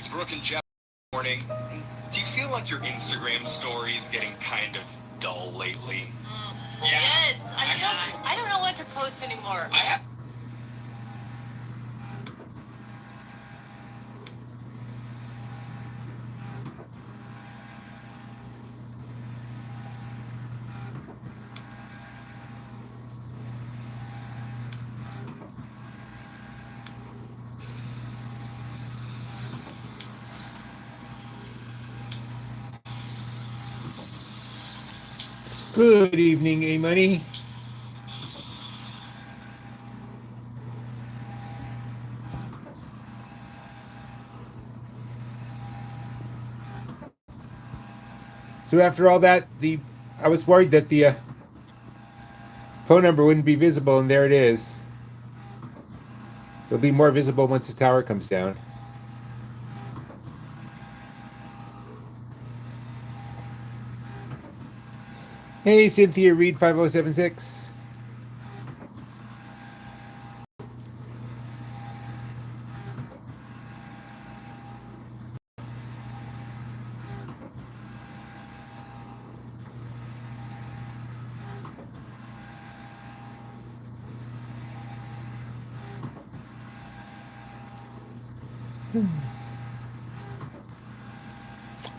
It's Brooke and Jeff. Morning. Do you feel like your Instagram story is getting kind of dull lately? Yes. I don't know what to post anymore. Good evening, A-Money. So after all that, I was worried that the phone number wouldn't be visible, and there it is. It'll be more visible once the tower comes down. Hey, Cynthia Reed 5076.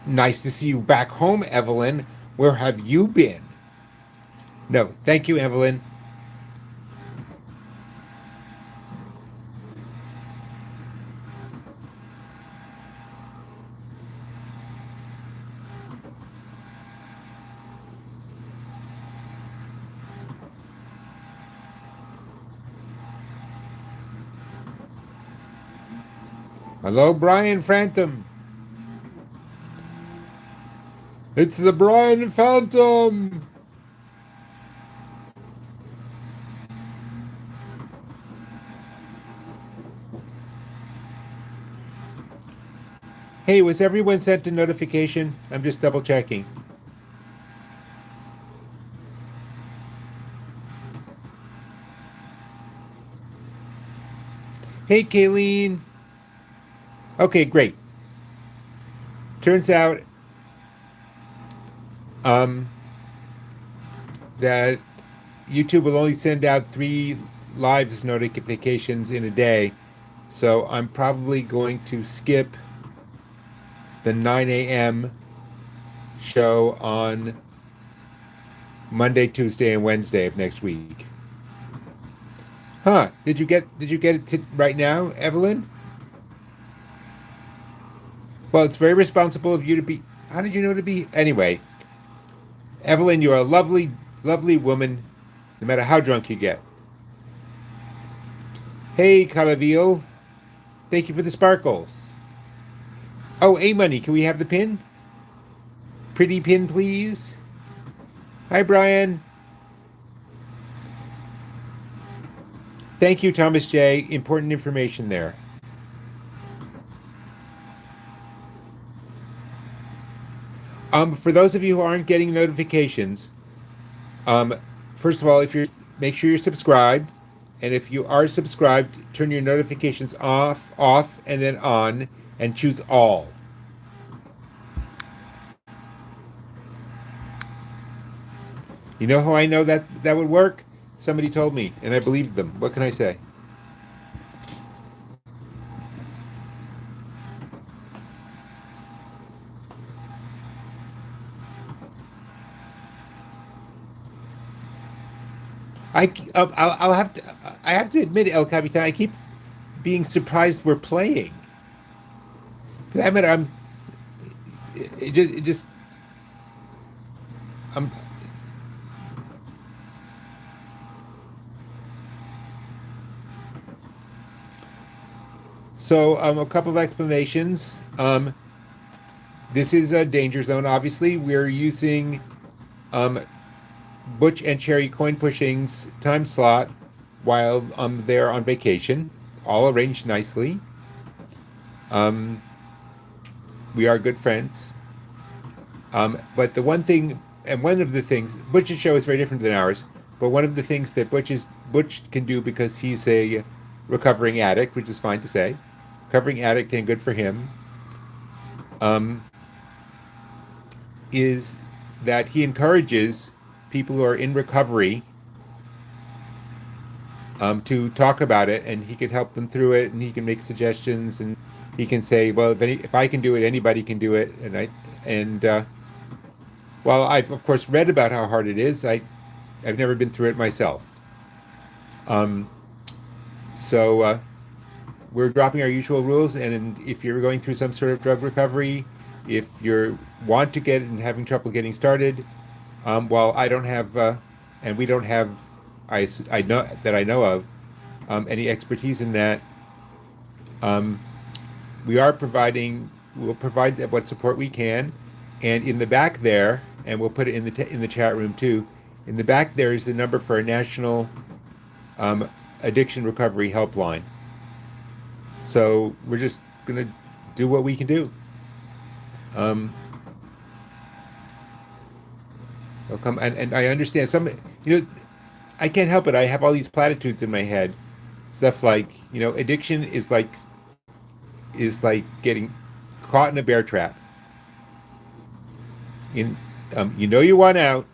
Nice to see you back home, Evelyn. Where have you been? No, thank you, Evelyn. Hello, Brian Phantom. It's the Brian Phantom. Hey, was everyone sent a notification? I'm just double checking. Hey, Kayleen. Okay, great. Turns out that YouTube will only send out 3 lives notifications in a day. So I'm probably going to skip the 9 a.m. show on Monday, Tuesday, and Wednesday of next week. Huh? Did you get it right now, Evelyn? Well, it's very responsible of you to be. How did you know to be? Anyway, Evelyn, you're a lovely, lovely woman, no matter how drunk you get. Hey, Calaville. Thank you for the sparkles. Oh, A-Money, can we have the pin? Pretty pin, please. Hi, Brian. Thank you, Thomas J. Important information there. For those of you who aren't getting notifications, first of all, make sure you're subscribed, and if you are subscribed, turn your notifications off, and then on, and choose all. You know how I know that would work? Somebody told me, and I believed them. What can I say? I'll have to. I have to admit, El Capitan, I keep being surprised we're playing. For that matter, I'm. So, a couple of explanations. This is a danger zone. Obviously, we're using Butch and Cherry coin pushing's time slot while they're on vacation, all arranged nicely. We are good friends. But the one thing, and one of the things, Butch's show is very different than ours, but one of the things that Butch can do, because he's a recovering addict, which is fine to say, recovering addict and good for him, um, is that he encourages people who are in recovery to talk about it, and he can help them through it, and he can make suggestions, and he can say, "Well, if I can do it, anybody can do it." And while I've of course read about how hard it is, I've never been through it myself. Um, so we're dropping our usual rules, and if you're going through some sort of drug recovery, if you want to get and having trouble getting started, while I don't have, and we don't have, I know that I know of, any expertise in that. Um, we are providing, we'll provide what support we can, and in the back there, and we'll put it in the chat room too. In the back there is the number for a national um, addiction recovery helpline. So we're just gonna do what we can do. Um, they'll come, and I understand some, I can't help it. I have all these platitudes in my head, stuff like, addiction is like getting caught in a bear trap. In you want out,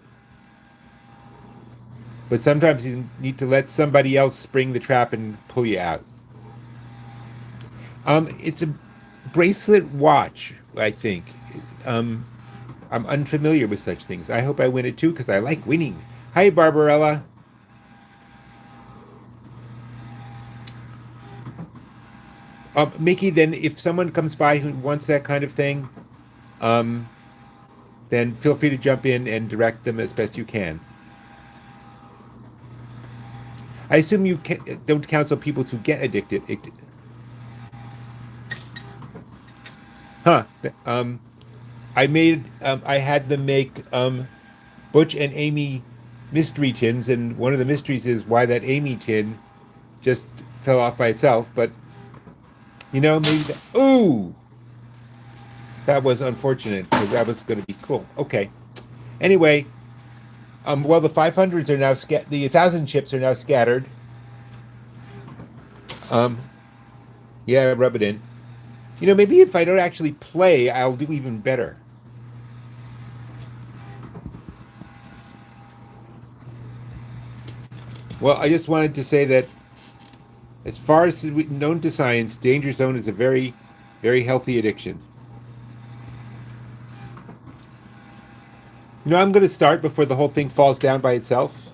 but sometimes you need to let somebody else spring the trap and pull you out. It's a bracelet watch, I think. Um, I'm unfamiliar with such things. I hope I win it too because I like winning. Hi, Barbarella. Mickey, then if someone comes by who wants that kind of thing, um, then feel free to jump in and direct them as best you can. I assume you don't counsel people to get addicted. Huh. I had them make Butch and Amy mystery tins, and one of the mysteries is why that Amy tin just fell off by itself. But maybe ooh, that was unfortunate because that was going to be cool. Okay. Anyway, well, the 500s are now the 1,000 chips are now scattered. Um, yeah, rub it in. Maybe if I don't actually play, I'll do even better. Well, I just wanted to say that as far as known to science, Danger Zone is a very, very healthy addiction. I'm going to start before the whole thing falls down by itself.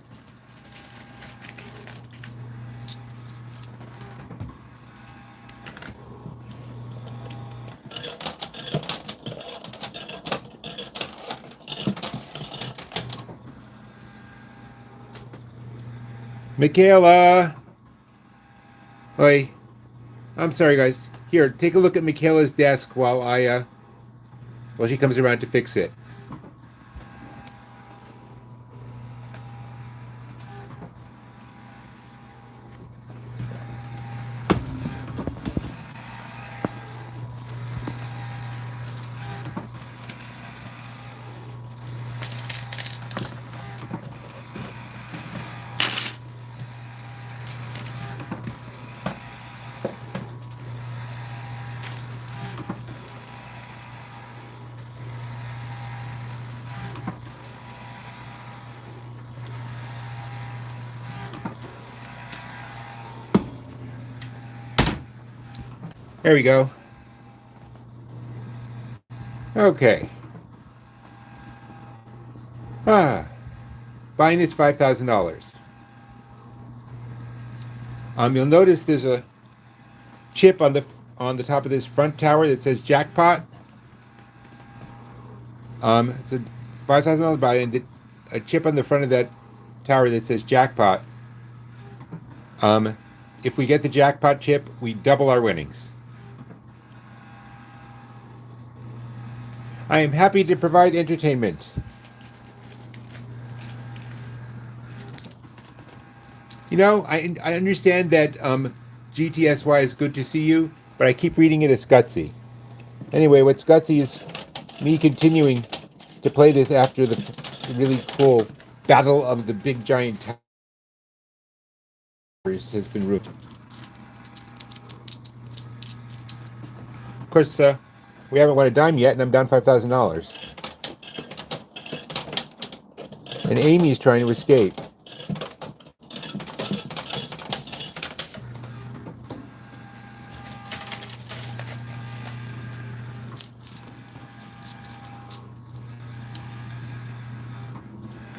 Michaela! Oi. I'm sorry, guys. Here, take a look at Michaela's desk while she comes around to fix it. There we go. Okay. Buying is $5,000. You'll notice there's a chip on the top of this front tower that says jackpot. It's a $5,000 buy, and a chip on the front of that tower that says jackpot. If we get the jackpot chip, we double our winnings. I am happy to provide entertainment. I understand that GTSY is good to see you, but I keep reading it as Gutsy. Anyway, what's Gutsy is me continuing to play this after the really cool Battle of the Big Giant Towers has been ruined. Of course, We haven't won a dime yet, and I'm down $5,000. And Amy's trying to escape.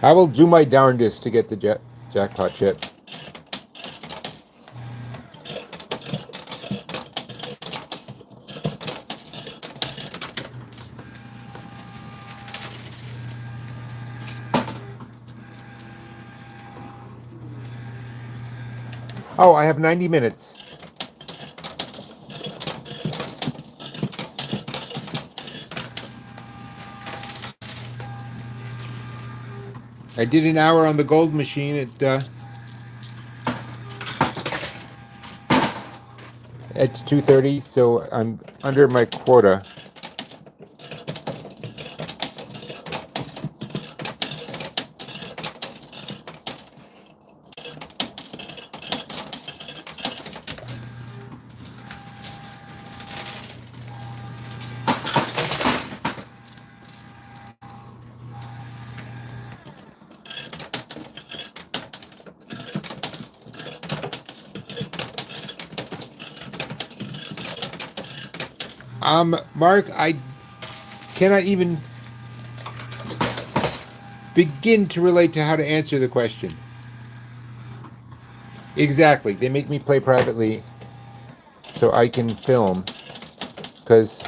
I will do my darndest to get the jackpot chip. Oh, I have 90 minutes. I did an hour on the gold machine at 2:30, so I'm under my quota. Mark, I cannot even begin to relate to how to answer the question. Exactly. They make me play privately so I can film, because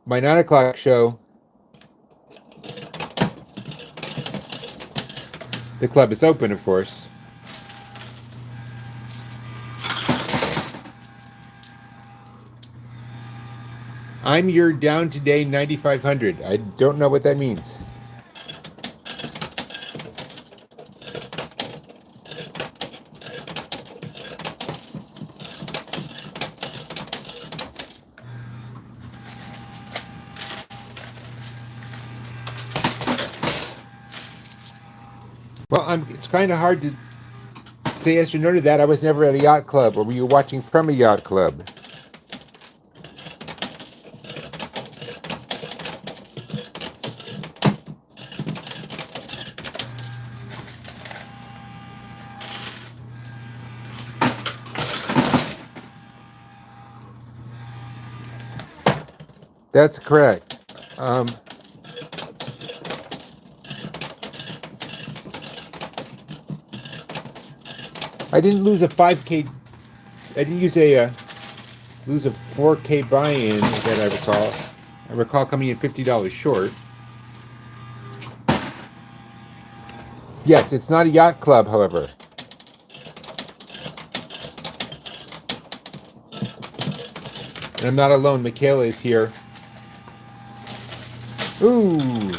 my 9 o'clock show, the club is open, of course. I'm your down today 9,500. I don't know what that means. Well, it's kind of hard to say yes or no to that. I was never at a yacht club. Or were you watching from a yacht club? That's correct. I didn't lose a 5K. I didn't lose a 4K buy-in that I recall. I recall coming in $50 short. Yes, it's not a yacht club, however. And I'm not alone. Michaela is here. Ooh.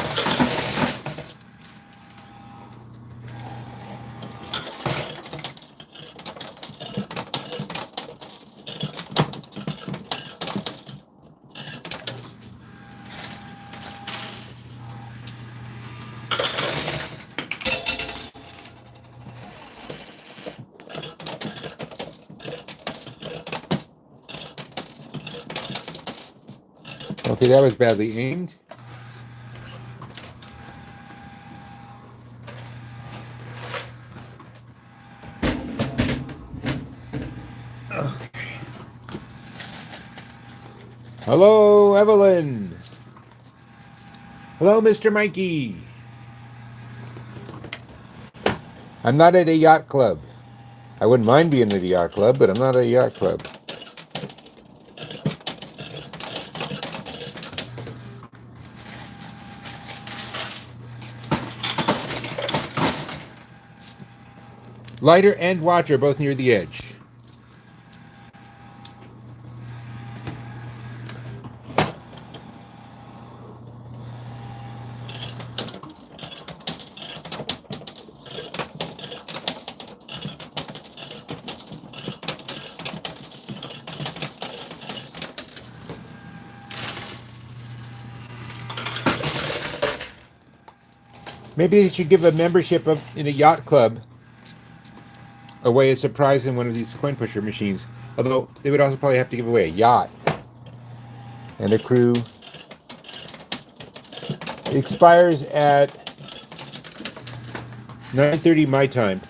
Okay, that was badly aimed. Okay. Hello, Evelyn. Hello, Mr. Mikey. I'm not at a yacht club. I wouldn't mind being at a yacht club, but I'm not at a yacht club. Lighter and watch are both near the edge. Maybe they should give a membership in a yacht club away as a prize in one of these coin pusher machines. Although they would also probably have to give away a yacht. and a crew. It expires at 9:30 my time.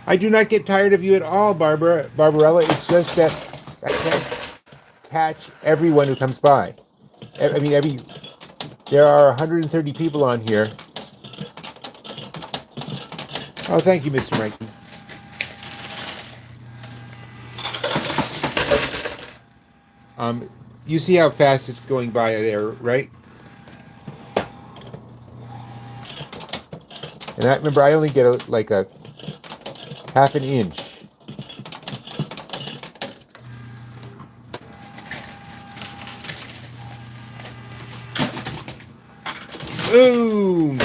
I do not get tired of you at all, Barbarella. It's just that I can't catch everyone who comes by. I mean, there are 130 people on here. Oh, thank you, Mr. Mikey. You see how fast it's going by there, right? And I remember I only get like a half an inch. Boom!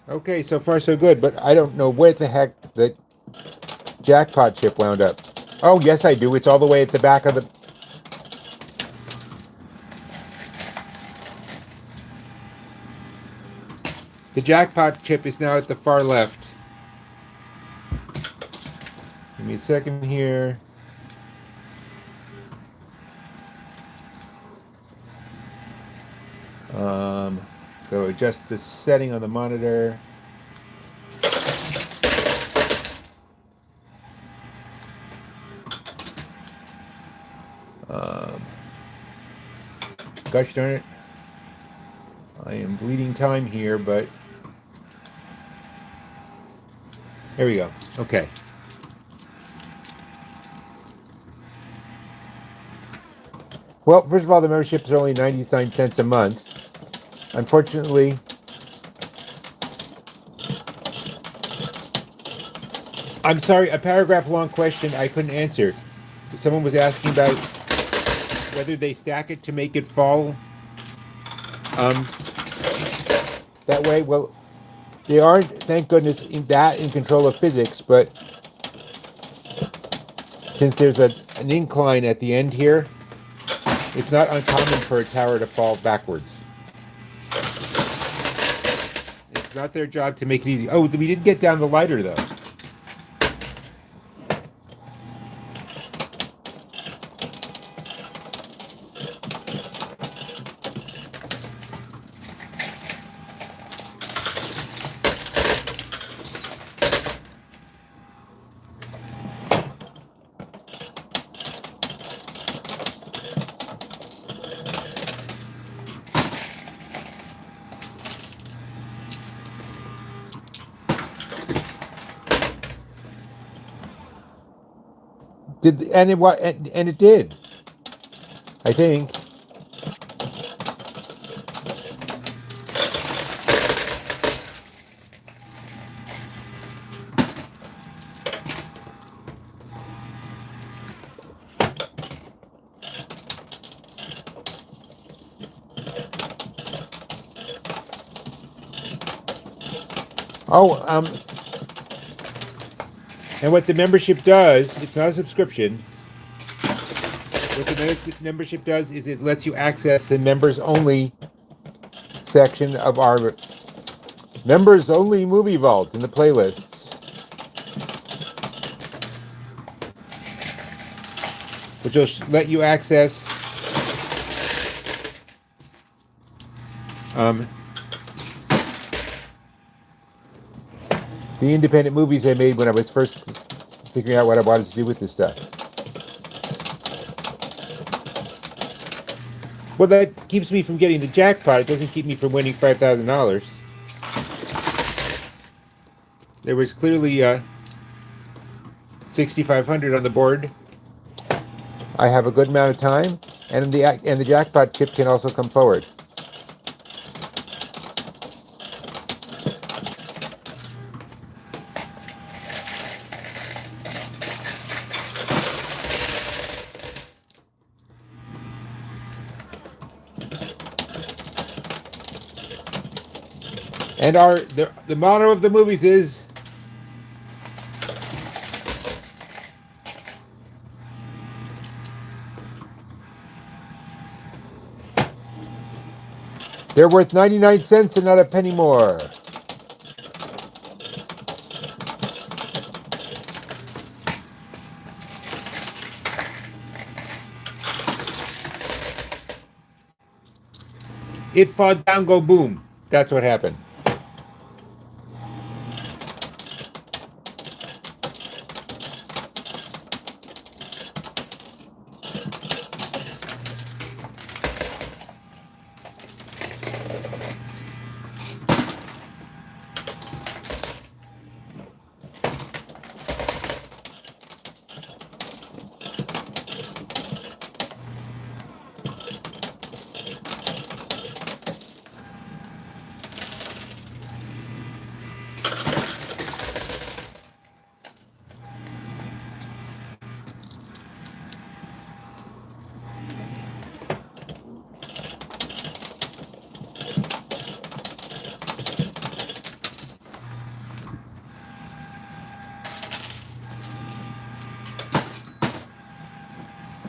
Okay, so far so good, but I don't know where the heck the jackpot chip wound up. Oh, yes, I do. It's all the way at the back of the... The jackpot chip is now at the far left. Give me a second here. Go adjust the setting on the monitor. Gosh darn it. I am bleeding time here, but there we go. Okay. Well, first of all, the memberships are only 99 cents a month. Unfortunately, I'm sorry, a paragraph-long question I couldn't answer. Someone was asking about whether they stack it to make it fall that way. Well, they aren't, thank goodness, in control of physics, but since there's an incline at the end here, it's not uncommon for a tower to fall backwards. It's not their job to make it easy. Oh, we didn't get down the lighter, though. And it did. I think. Oh, and what the membership does, it's not a subscription. What the membership does is it lets you access the members only section of our members only movie vault in the playlists, which will let you access the independent movies I made when I was first figuring out what I wanted to do with this stuff. Well, that keeps me from getting the jackpot. It doesn't keep me from winning $5,000. There was clearly $6,500 on the board. I have a good amount of time, and the jackpot chip can also come forward. And the motto of the movies is they're worth 99 cents and not a penny more. It fall down, go boom. That's what happened.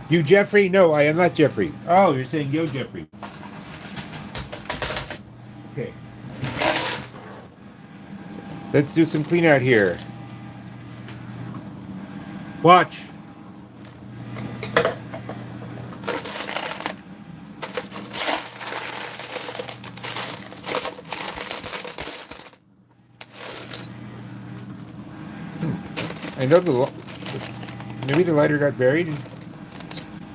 You Jeffrey? No, I am not Jeffrey. Oh, you're saying yo Jeffrey. Okay. Let's do some clean out here. Watch. I know maybe the lighter got buried.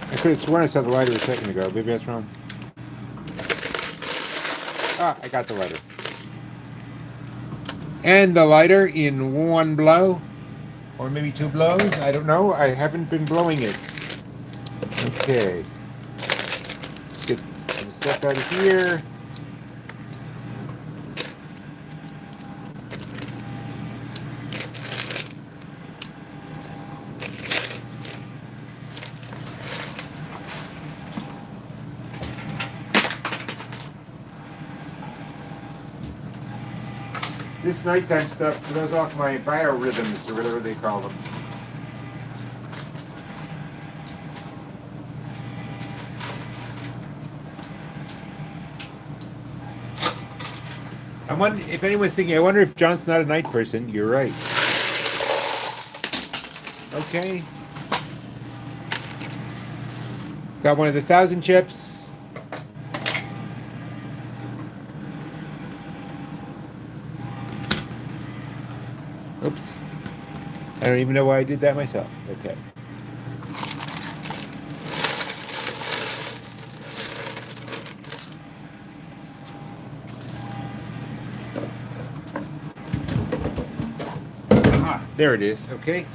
I could have sworn I saw the lighter a second ago. Maybe that's wrong. Ah, I got the lighter. And the lighter in one blow, or maybe two blows. I don't know. I haven't been blowing it. Okay. Let's get some stuff out of here. This nighttime stuff throws off my biorhythms, or whatever they call them. I wonder if anyone's thinking, I wonder if John's not a night person. You're right. Okay. Got one of the 1,000 chips. Oops. I don't even know why I did that myself. Okay. Ah, there it is. Okay.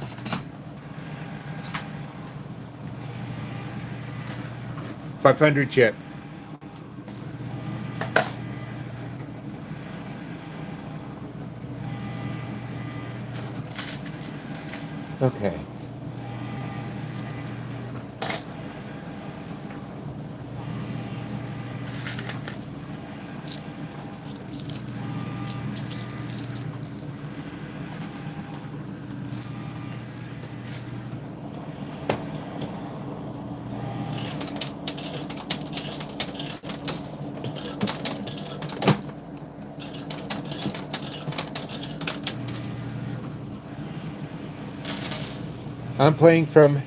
$500 chip. Okay. I'm playing from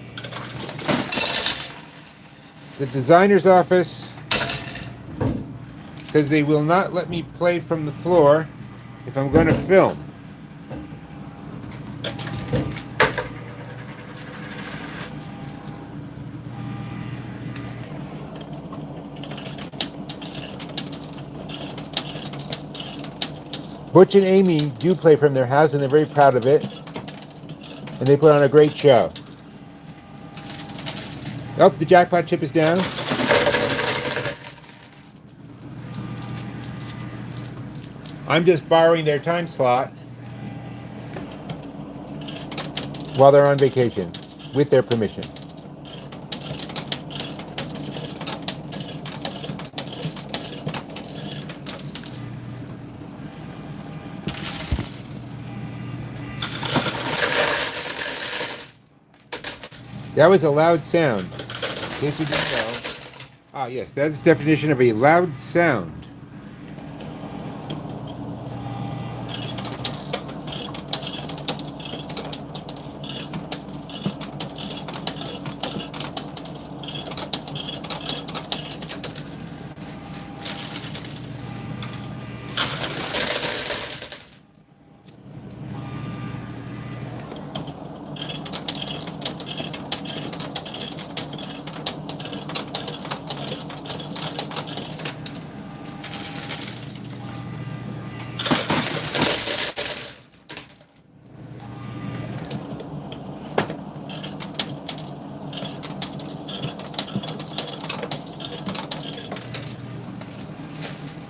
the designer's office because they will not let me play from the floor if I'm going to film. Butch and Amy do play from their house, and they're very proud of it. And they put on a great show. Oh, the jackpot chip is down. I'm just borrowing their time slot while they're on vacation, with their permission. That was a loud sound. In case you didn't know. Ah, yes, that's the definition of a loud sound.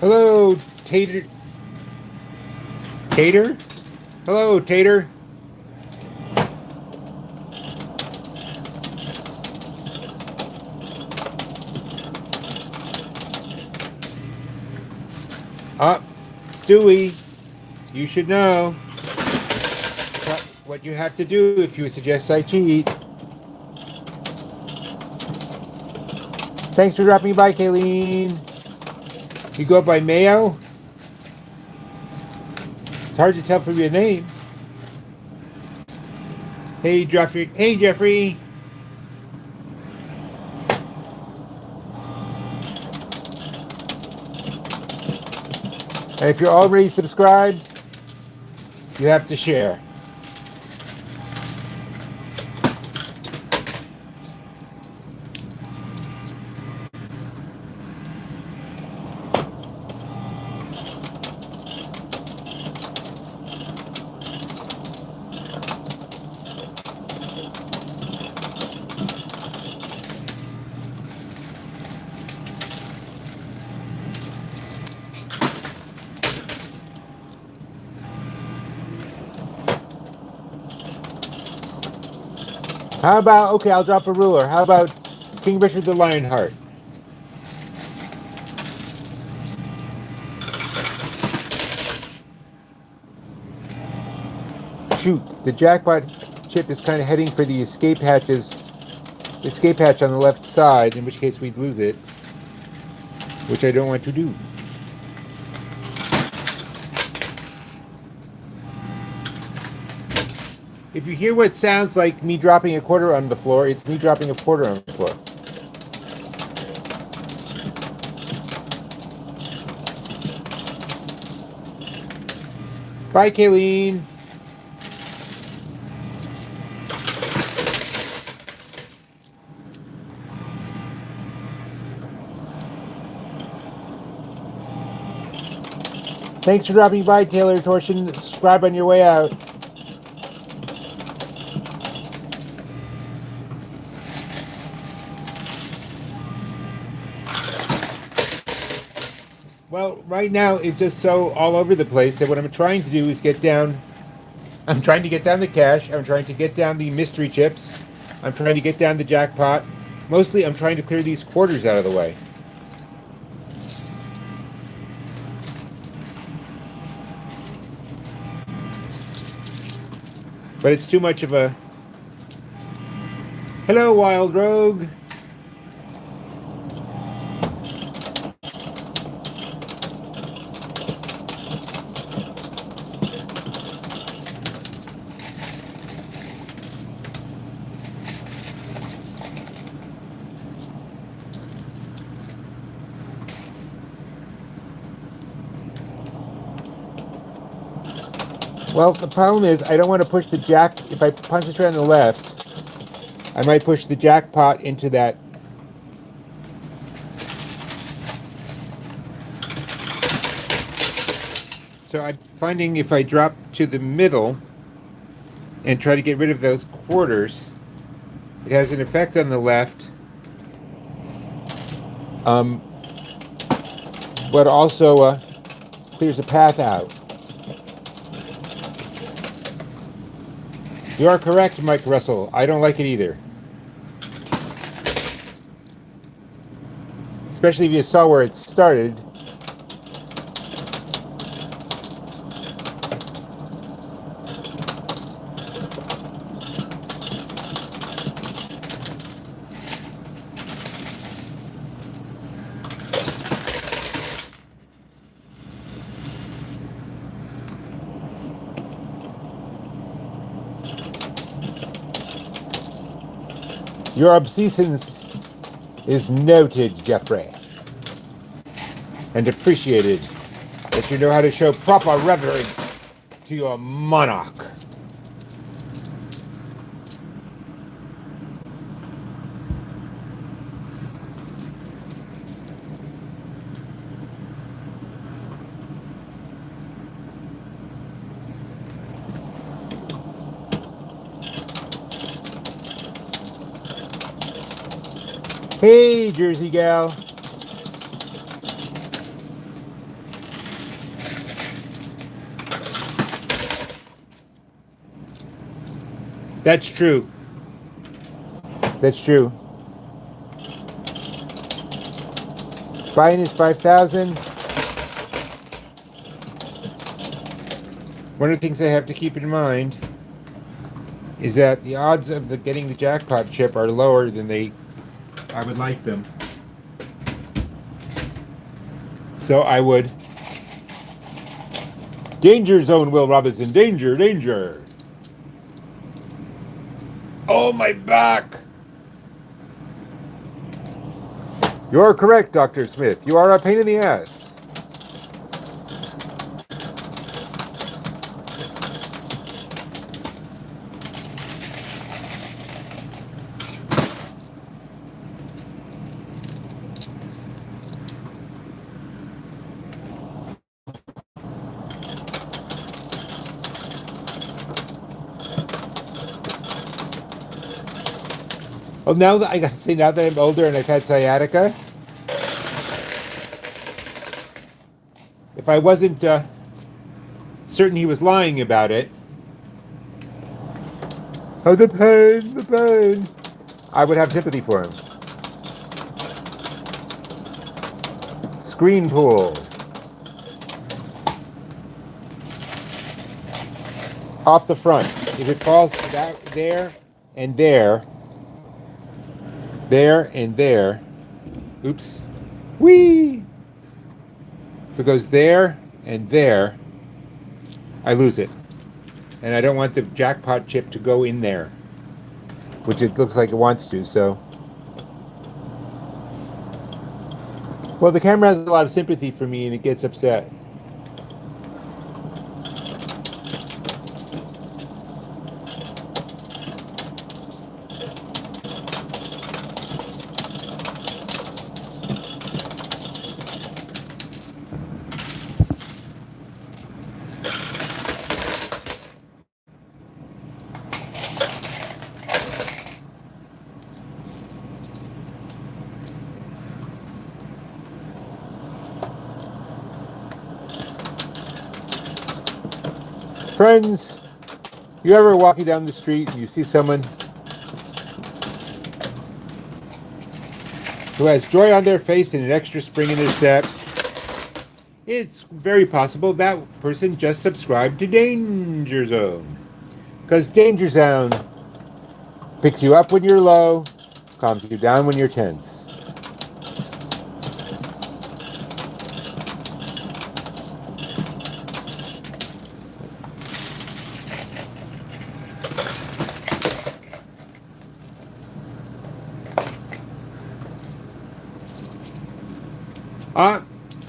Hello, Tater. Tater? Hello, Tater. Ah, Stewie, you should know what you have to do if you suggest I cheat. Thanks for dropping by, Kayleen. You go by Mayo? It's hard to tell from your name. Hey, Jeffrey. Hey, Jeffrey. And if you're already subscribed, you have to share. How about, okay, I'll drop a ruler. How about King Richard the Lionheart? Shoot, the jackpot chip is kind of heading for the escape hatch on the left side, in which case we'd lose it, which I don't want to do. If you hear what sounds like me dropping a quarter on the floor, it's me dropping a quarter on the floor. Bye, Kayleen. Thanks for dropping by, Taylor Torsion. Subscribe on your way out. Well, right now it's just so all over the place that what I'm trying to do is get down. I'm trying to get down the cash. I'm trying to get down the mystery chips. I'm trying to get down the jackpot. Mostly I'm trying to clear these quarters out of the way. But it's too much of a... Hello, Wild Rogue. Well, the problem is I don't want to push the jack. If I concentrate on the left, I might push the jackpot into that. So I'm finding if I drop to the middle and try to get rid of those quarters, it has an effect on the left, but also clears a path out. You are correct, Mike Russell. I don't like it either. Especially if you saw where it started. Your obeisance is noted, Jeffrey, and appreciated that you know how to show proper reverence to your monarch. Hey, Jersey gal. That's true. That's true. Buying is 5,000. One of the things I have to keep in mind is that the odds of getting the jackpot chip are lower than I would like them. So I would. Danger zone, Will Robinson. Danger, danger. Oh, my back. You're correct, Dr. Smith. You are a pain in the ass. Well, now that I gotta say, now that I'm older and I've had sciatica, if I wasn't certain he was lying about it, oh, the pain, I would have sympathy for him. Screen pull. Off the front. If it falls that there and there, there and there, oops, whee! If it goes there and there, I lose it. And I don't want the jackpot chip to go in there, which it looks like it wants to, so. Well, the camera has a lot of sympathy for me and it gets upset. Friends, you ever walking down the street and you see someone who has joy on their face and an extra spring in their step? It's very possible that person just subscribed to Danger Zone. Because Danger Zone picks you up when you're low, calms you down when you're tense.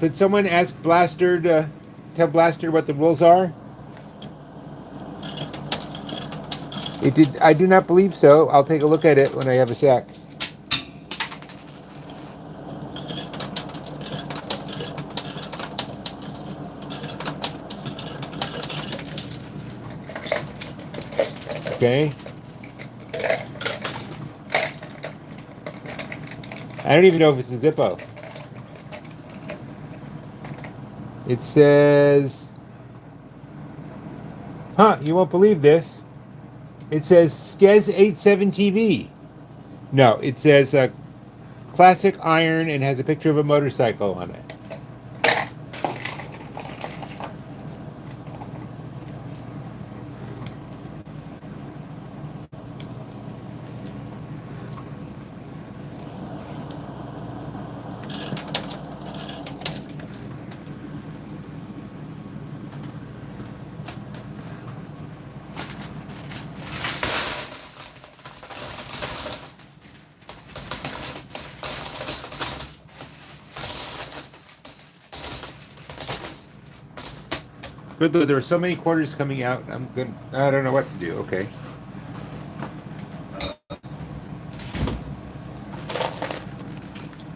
Did someone ask Blaster to tell Blaster what the rules are? It did. I do not believe so. I'll take a look at it when I have a sec. Okay. I don't even know if it's a Zippo. It says, you won't believe this. It says Skez 87 TV. No, it says classic iron and has a picture of a motorcycle on it. Good though, there are so many quarters coming out. I don't know what to do. Okay.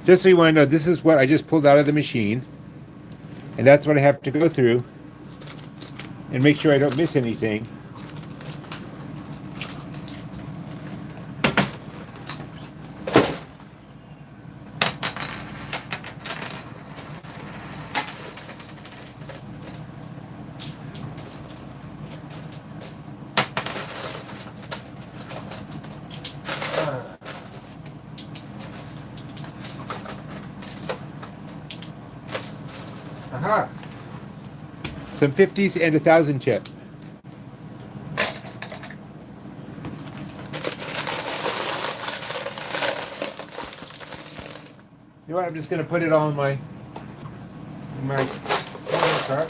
Just so you want to know, this is what I just pulled out of the machine. And that's what I have to go through and make sure I don't miss anything. Some 50s and 1,000 chip. You know what? I'm just going to put it all in my corner cart.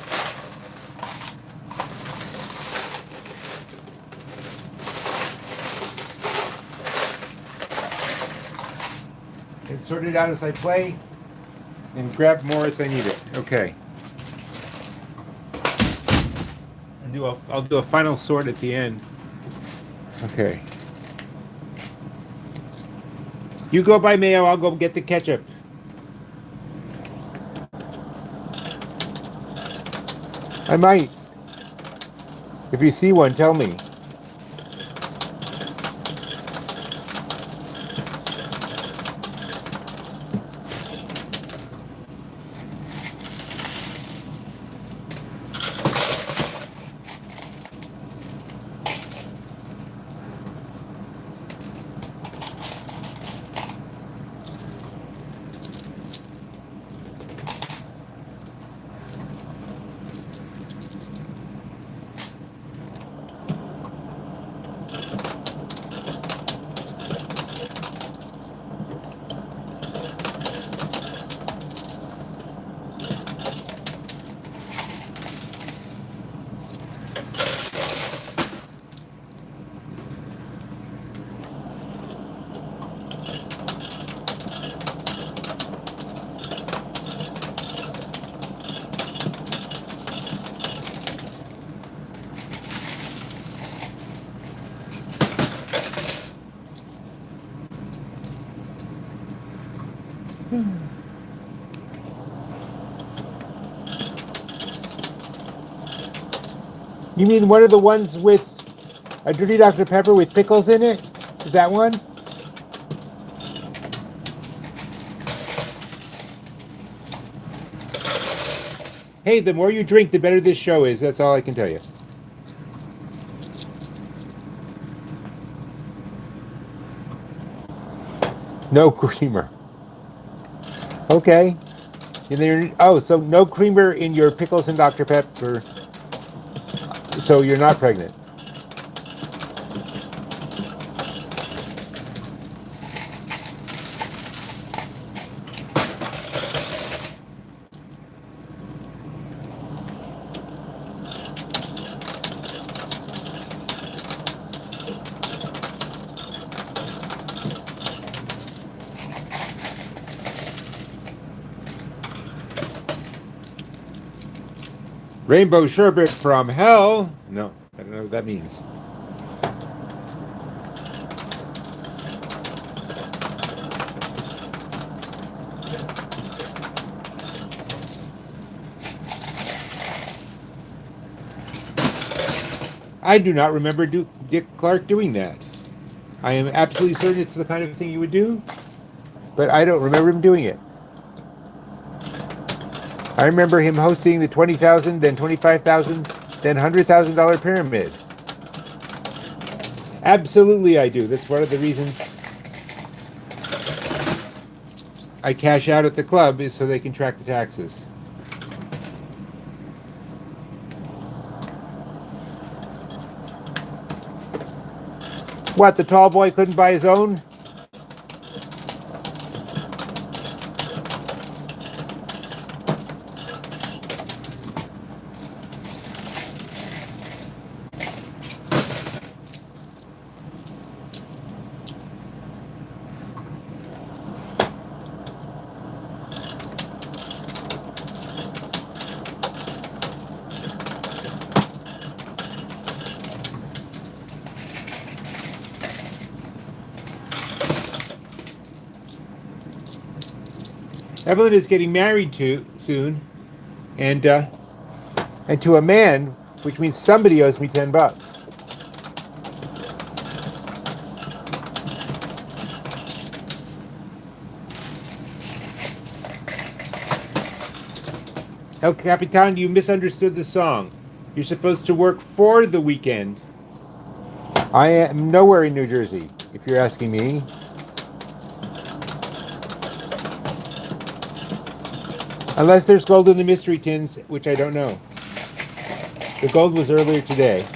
And sort it out as I play, and grab more as I need it. Okay. I'll do a final sort at the end. Okay. You go buy mayo, I'll go get the ketchup. I might. If you see one, tell me. You mean one of the ones with a dirty Dr. Pepper with pickles in it? Is that one? Hey, the more you drink, the better this show is. That's all I can tell you. No creamer. Okay. And then so no creamer in your pickles and Dr. Pepper. So you're not pregnant. Rainbow sherbet from hell. No, I don't know what that means. I do not remember Dick Clark doing that. I am absolutely certain it's the kind of thing you would do, but I don't remember him doing it. I remember him hosting the $20,000, then $25,000, then $100,000 pyramid. Absolutely, I do. That's one of the reasons I cash out at the club is so they can track the taxes. What, the tall boy couldn't buy his own? Evelyn is getting married soon, and to a man, which means somebody owes me $10. El Capitan, you misunderstood the song. You're supposed to work for the weekend. I am nowhere in New Jersey, if you're asking me. Unless there's gold in the mystery tins, which I don't know. The gold was earlier today.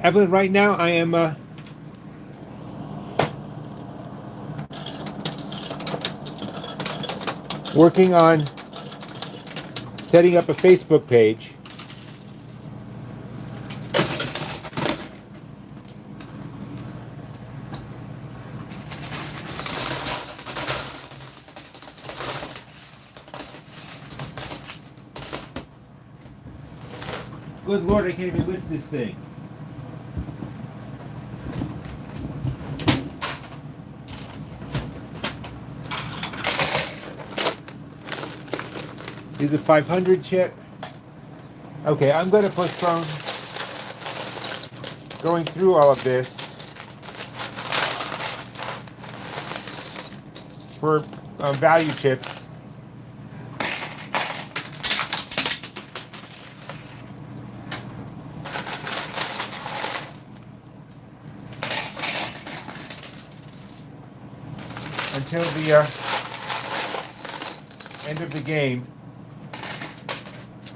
Evelyn, right now I am working on setting up a Facebook page. Good Lord, I can't even lift this thing. Is a 500 chip. Okay, I'm going to postpone going through all of this for value chips. Until the end of the game.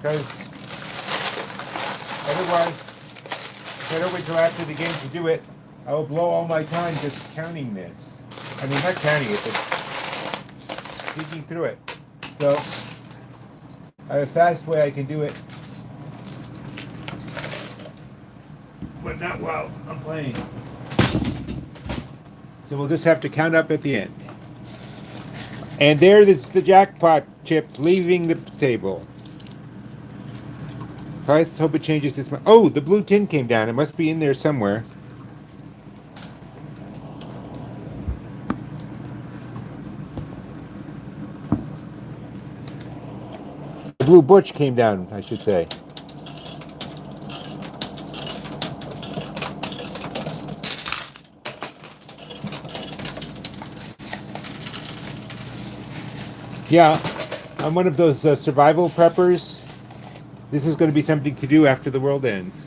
Because otherwise, if I don't wait till after the game to do it, I will blow all my time just counting this. I mean, not counting it, but digging through it. So, I have a fast way I can do it, but not while I'm playing. So we'll just have to count up at the end. And there's the jackpot chip leaving the table. Let's hope it changes this month. Oh, the blue tin came down. It must be in there somewhere. The blue Butch came down, I should say. Yeah, I'm one of those survival preppers. This is going to be something to do after the world ends.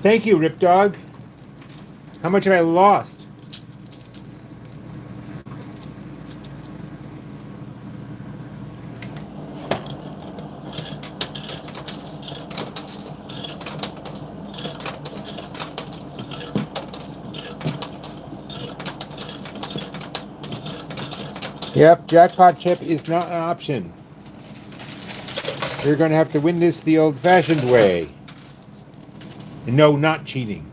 Thank you, Rip Dog. How much have I lost? Yep, jackpot chip is not an option. You're going to have to win this the old-fashioned way. And no, not cheating.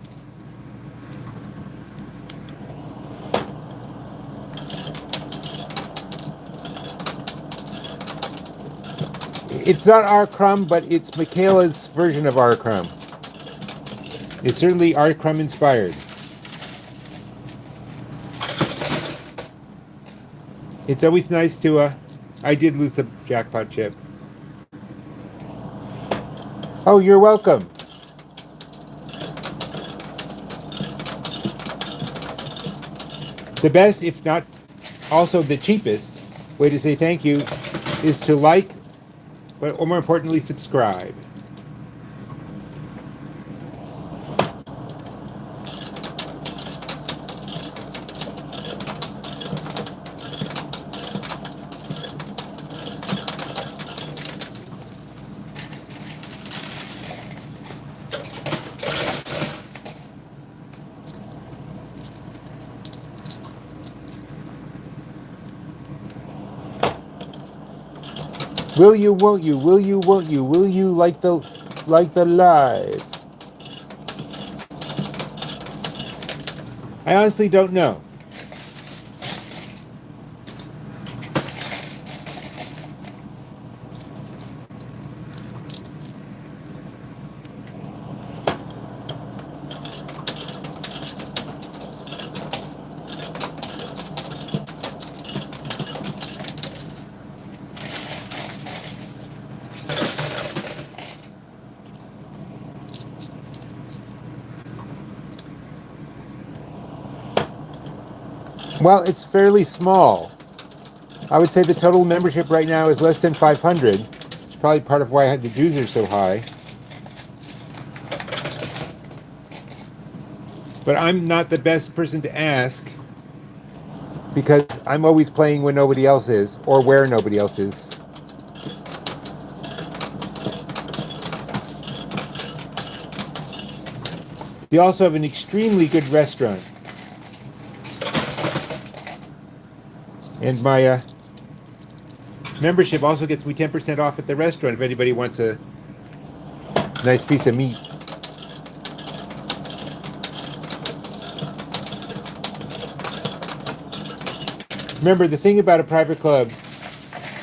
It's not R. Crumb, but it's Michaela's version of R. Crumb. It's certainly R. Crumb inspired. It's always nice to, I did lose the jackpot chip. Oh, you're welcome. The best, if not also the cheapest, way to say thank you is to like, but more importantly, subscribe. Will you, won't you, will you, won't you, will you like the live? I honestly don't know. Well, it's fairly small. I would say the total membership right now is less than 500. It's probably part of why the dues are so high. But I'm not the best person to ask because I'm always playing when nobody else is or where nobody else is. We also have an extremely good restaurant. And my membership also gets me 10% off at the restaurant if anybody wants a nice piece of meat. Remember, the thing about a private club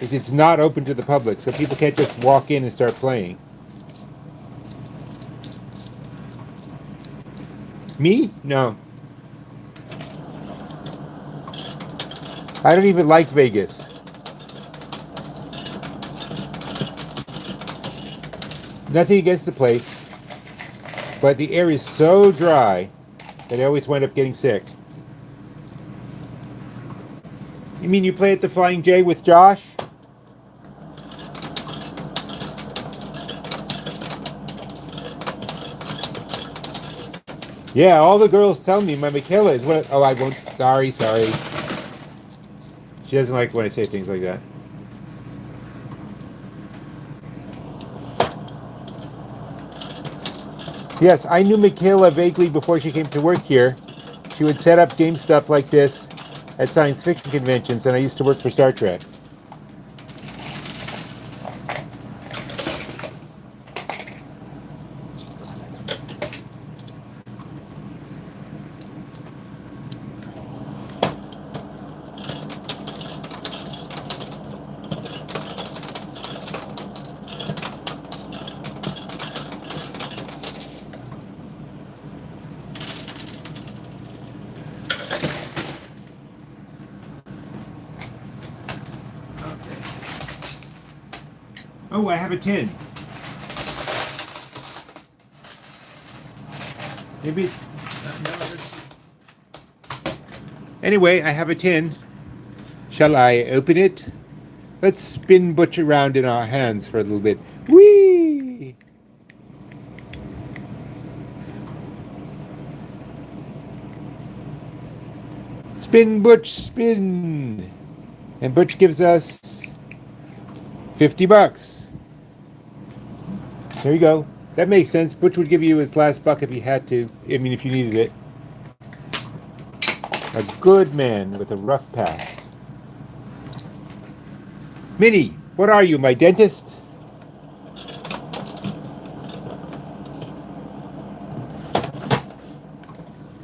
is it's not open to the public, so people can't just walk in and start playing. Me? No. I don't even like Vegas. Nothing against the place, but the air is so dry that I always wind up getting sick. You mean you play at the Flying J with Josh? Yeah, all the girls tell me my Michaela is what. Oh, I won't. Sorry. She doesn't like when I say things like that. Yes, I knew Michaela vaguely before she came to work here. She would set up game stuff like this at science fiction conventions, and I used to work for Star Trek. Oh, I have a tin. Maybe. Anyway, I have a tin. Shall I open it? Let's spin Butch around in our hands for a little bit. Whee! Spin, Butch, spin! And Butch gives us $50. There you go. That makes sense. Butch would give you his last buck if he had to. I mean, if you needed it. A good man with a rough past. Minnie, what are you, my dentist?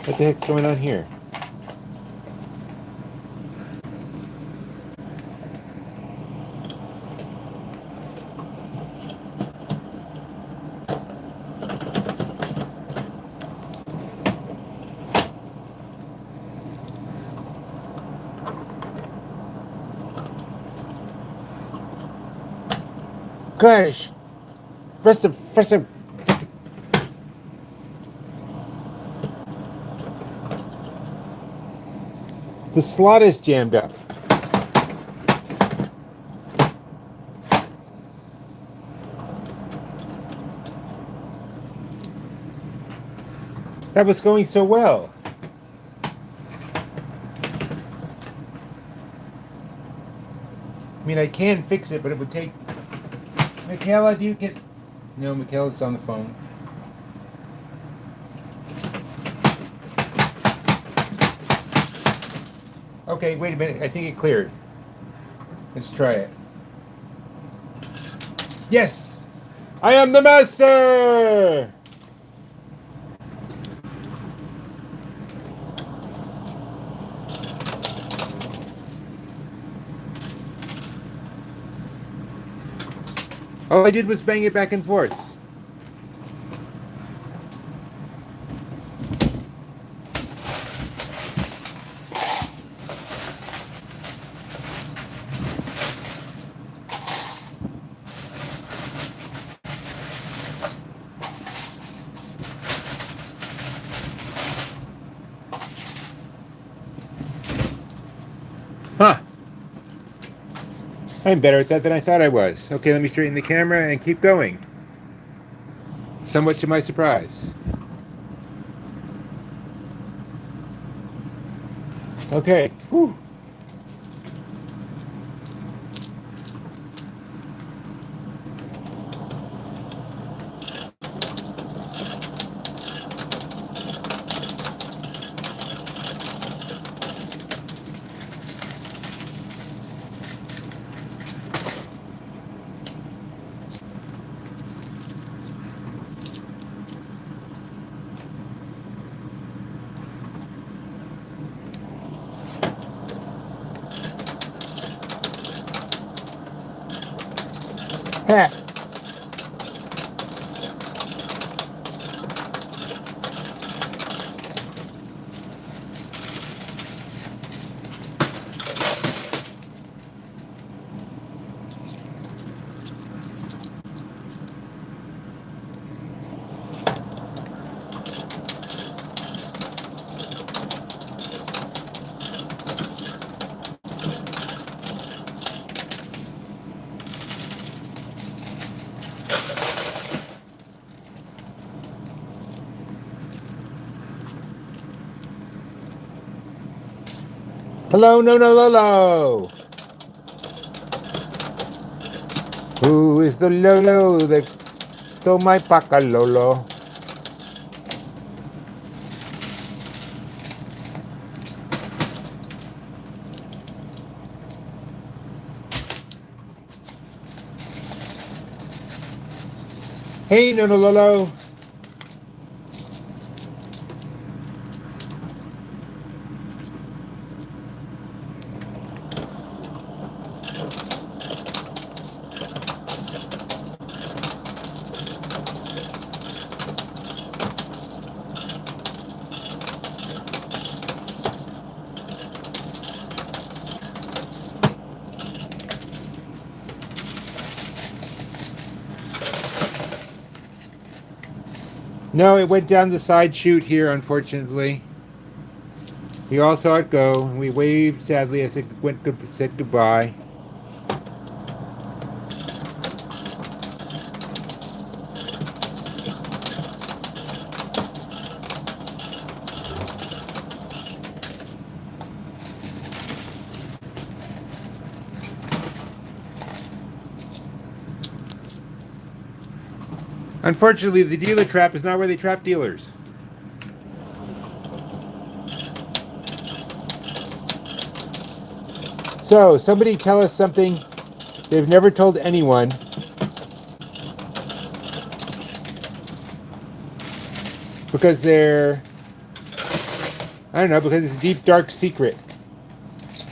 What the heck's going on here? Gosh, first the slot is jammed up. That was going so well. I mean, I can fix it, but it would take... Michaela, do you get... No, Michaela's on the phone. Okay, wait a minute. I think it cleared. Let's try it. Yes! I am the master! All I did was bang it back and forth. Huh. I'm better at that than I thought I was. Okay, let me straighten the camera and keep going. Somewhat to my surprise. Okay. Whew. Ha. Hello, no, no, Lolo. Who is the Lolo that stole my Lolo? Hey, no, no, Lolo. No, it went down the side chute here, unfortunately. We all saw it go, and we waved sadly as it said goodbye. Unfortunately, the dealer trap is not where they trap dealers. So, somebody tell us something they've never told anyone. Because they're, I don't know, because it's a deep, dark secret.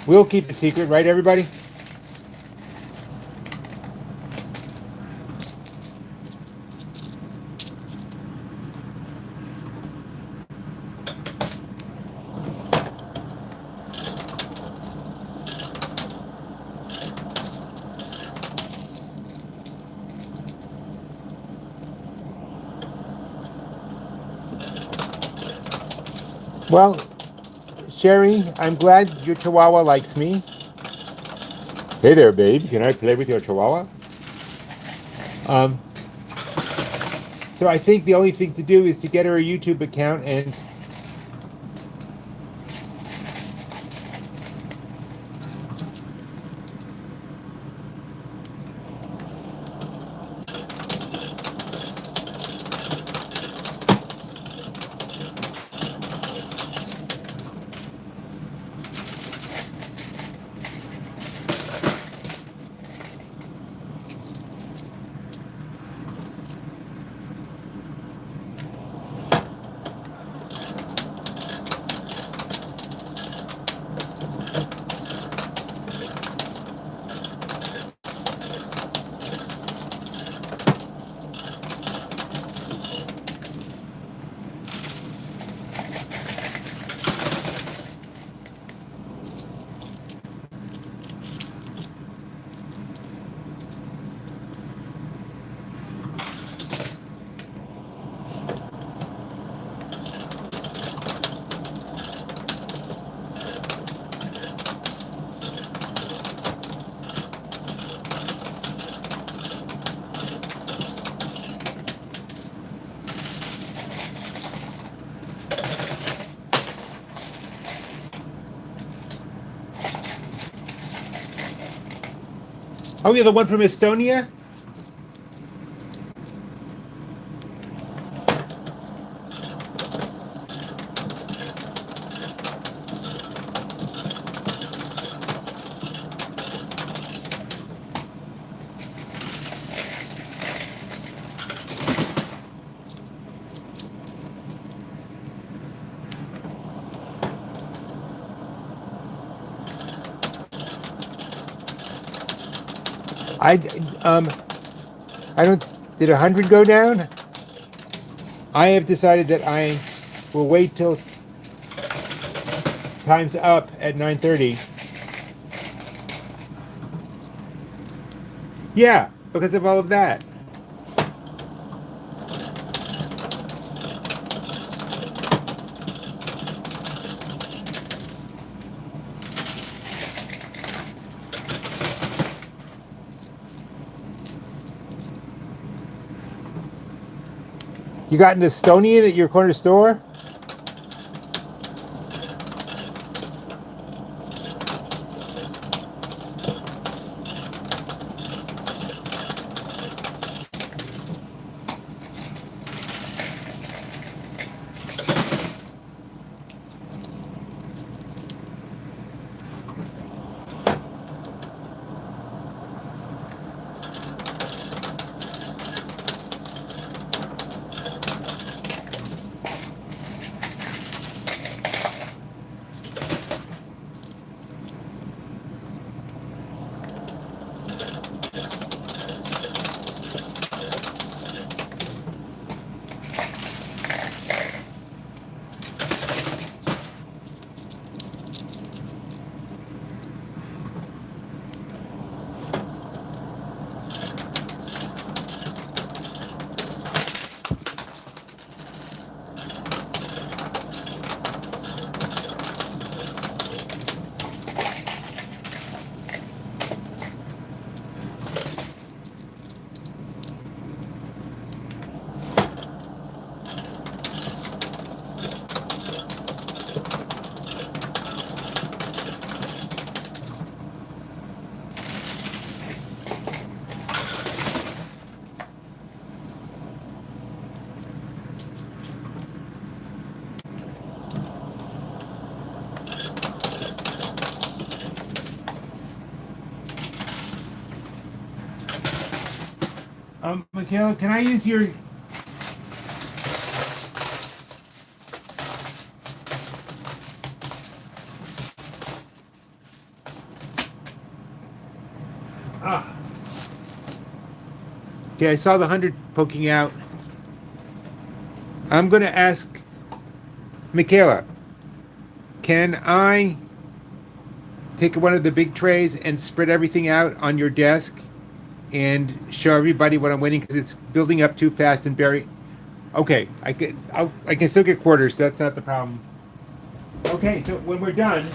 We'll keep it secret, right, everybody? Well, Sherry, I'm glad your chihuahua likes me. Hey there, babe. Can I play with your chihuahua? Um, so I think the only thing to do is to get her a YouTube account and Oh, yeah, the one from Estonia? I um I don't. Did 100 go down? I have decided that I will wait till time's up at 9:30. Yeah, because of all of that. You got an Estonian at your corner store? Michaela, can I use your... Ah. Okay, I saw the 100 poking out. I'm going to ask Michaela, can I take one of the big trays and spread everything out on your desk and show everybody what I'm winning because it's building up too fast and bury. Okay, I can still get quarters. That's not the problem. Okay, so when we're done,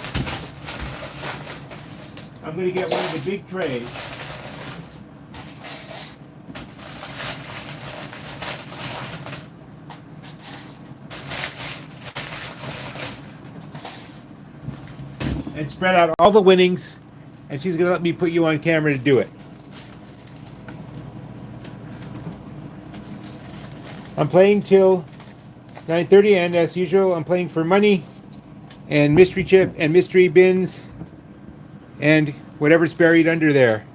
I'm going to get one of the big trays. And spread out all the winnings, and she's going to let me put you on camera to do it. I'm playing till 9:30, and as usual, I'm playing for money and mystery chip and mystery bins and whatever's buried under there.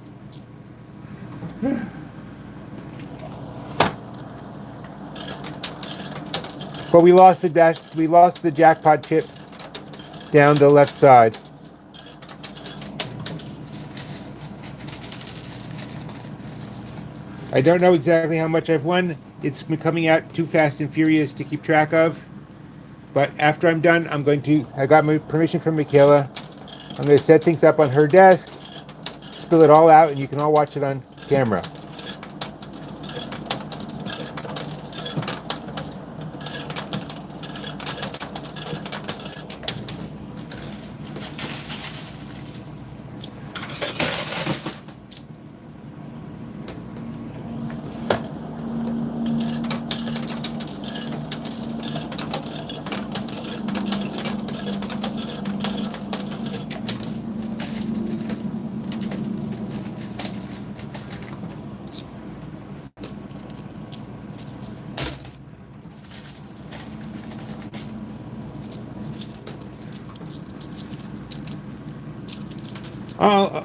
But we lost the jackpot chip down the left side. I don't know exactly how much I've won. It's been coming out too fast and furious to keep track of. But after I'm done, I got my permission from Michaela. I'm going to set things up on her desk, spill it all out, and you can all watch it on camera.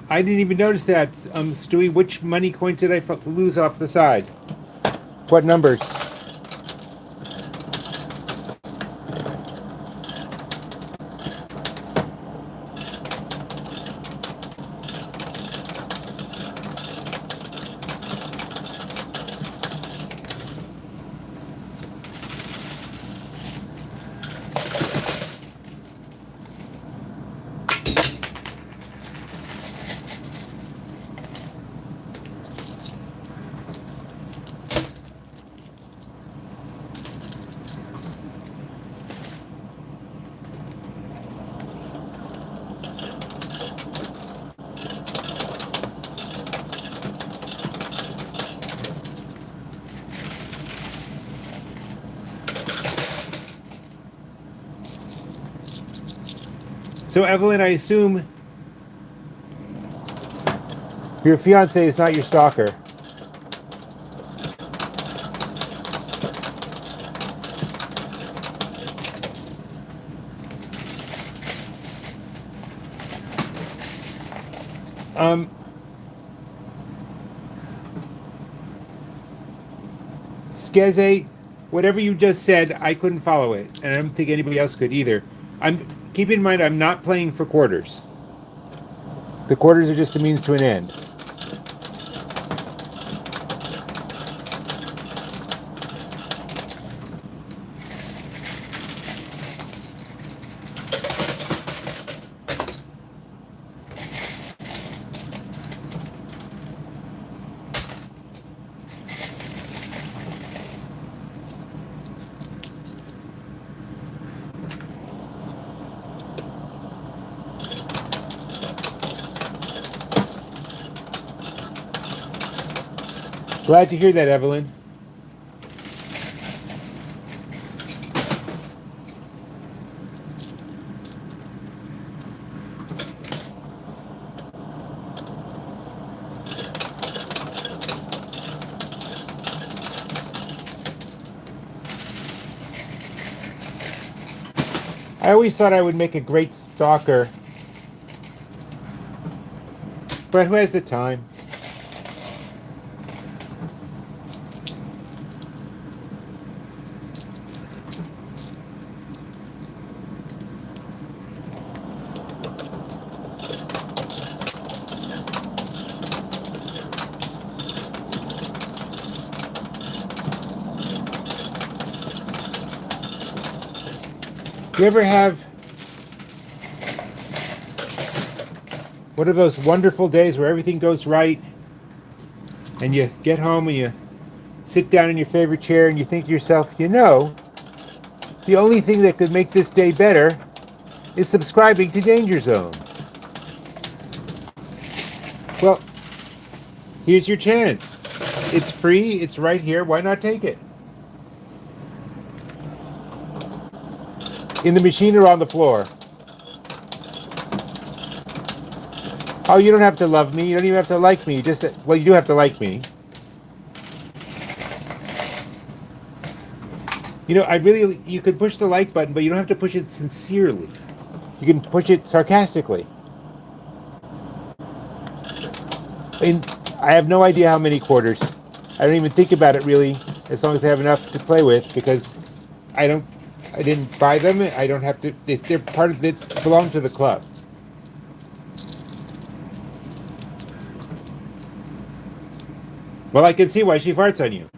I didn't even notice that. Stewie, which money coins did I lose off the side? What numbers? So, Evelyn, I assume your fiance is not your stalker. Skeze, whatever you just said, I couldn't follow it, and I don't think anybody else could either. Keep in mind, I'm not playing for quarters. The quarters are just a means to an end. Glad to hear that, Evelyn. I always thought I would make a great stalker, but who has the time? You ever have one of those wonderful days where everything goes right and you get home and you sit down in your favorite chair and you think to yourself, the only thing that could make this day better is subscribing to Danger Zone. Well, here's your chance. It's free, it's right here, why not take it? In the machine or on the floor? Oh, you don't have to love me. You don't even have to like me. Well, you do have to like me. You could push the like button, but you don't have to push it sincerely. You can push it sarcastically. I have no idea how many quarters. I don't even think about it really, as long as I have enough to play with, because I didn't buy them. I don't have to. They're part of it. Belong to the club. Well, I can see why she farts on you.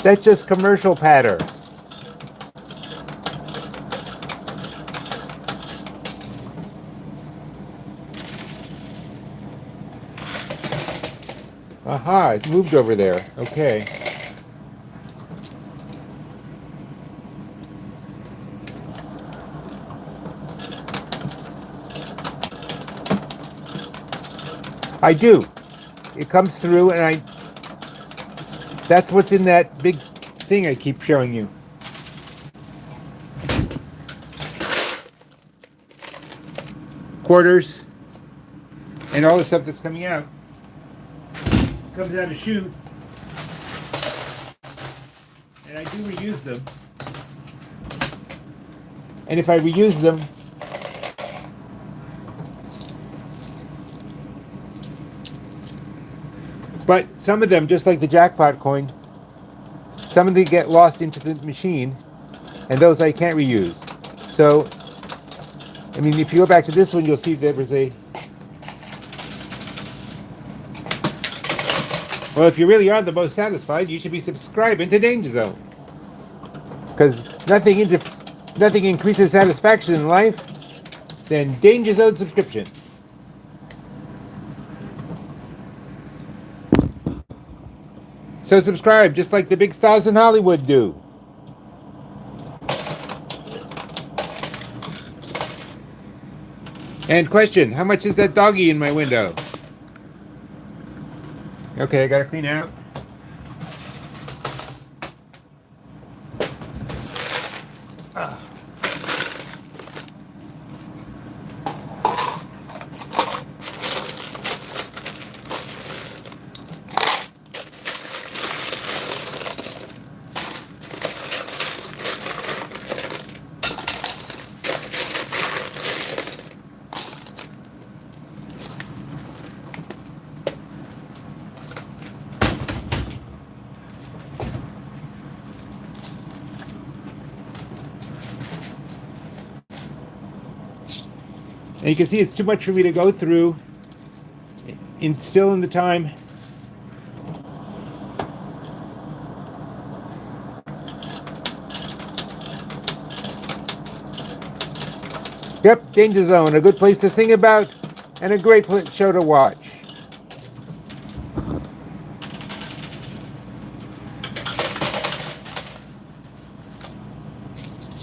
That's just commercial patter. Aha, it moved over there. Okay. I do. It comes through and that's what's in that big thing I keep showing you. Quarters and all the stuff that's coming out comes out of chute, and I do reuse them. And if I reuse them, but some of them, just like the jackpot coin, some of them get lost into the machine, and those I can't reuse. So, I mean, if you go back to this one, you'll see there was a. Well, if you really are the most satisfied, you should be subscribing to Danger Zone. Because nothing increases satisfaction in life than Danger Zone subscription. So subscribe, just like the big stars in Hollywood do. And question, how much is that doggy in my window? Okay, I gotta clean out. And you can see it's too much for me to go through still in the time. Yep, Danger Zone, a good place to sing about and a great show to watch.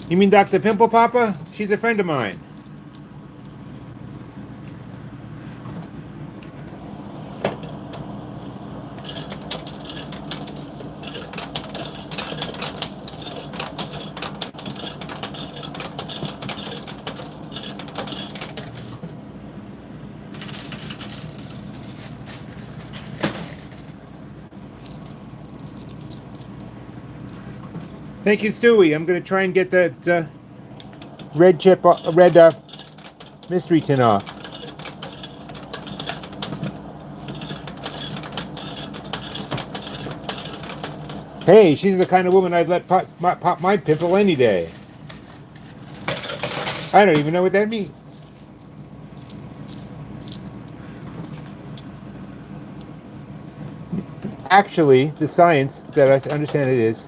You mean Dr. Pimple Popper? She's a friend of mine. Thank you, Stewie. I'm going to try and get that red mystery tin off. Hey, she's the kind of woman I'd let pop my pimple any day. I don't even know what that means. Actually, the science that I understand it is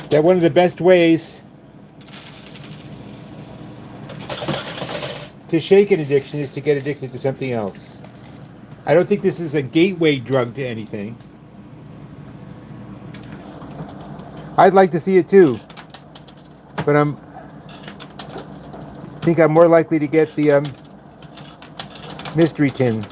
that one of the best ways to shake an addiction is to get addicted to something else. I don't think this is a gateway drug to anything. I'd like to see it too, but I think I'm more likely to get the mystery tin.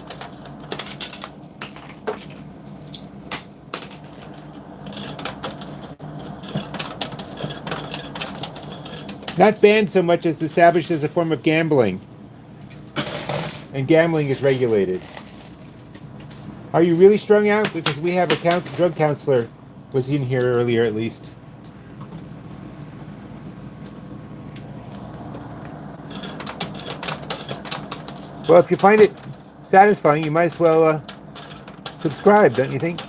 Not banned so much as established as a form of gambling. And gambling is regulated. Are you really strung out? Because we have a drug counselor was in here earlier at least. Well, if you find it satisfying, you might as well subscribe, don't you think?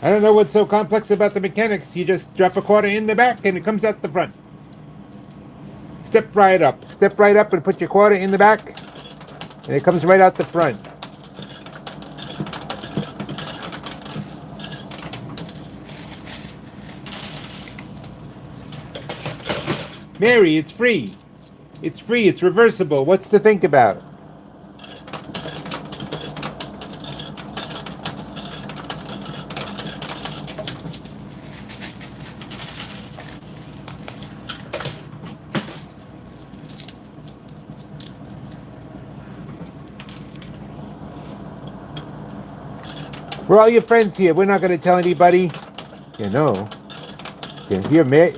I don't know what's so complex about the mechanics. You just drop a quarter in the back and it comes out the front. Step right up. Step right up and put your quarter in the back and it comes right out the front. Mary, it's free. It's free. It's reversible. What's to think about? We're all your friends here. We're not going to tell anybody. You know. Here, Mary.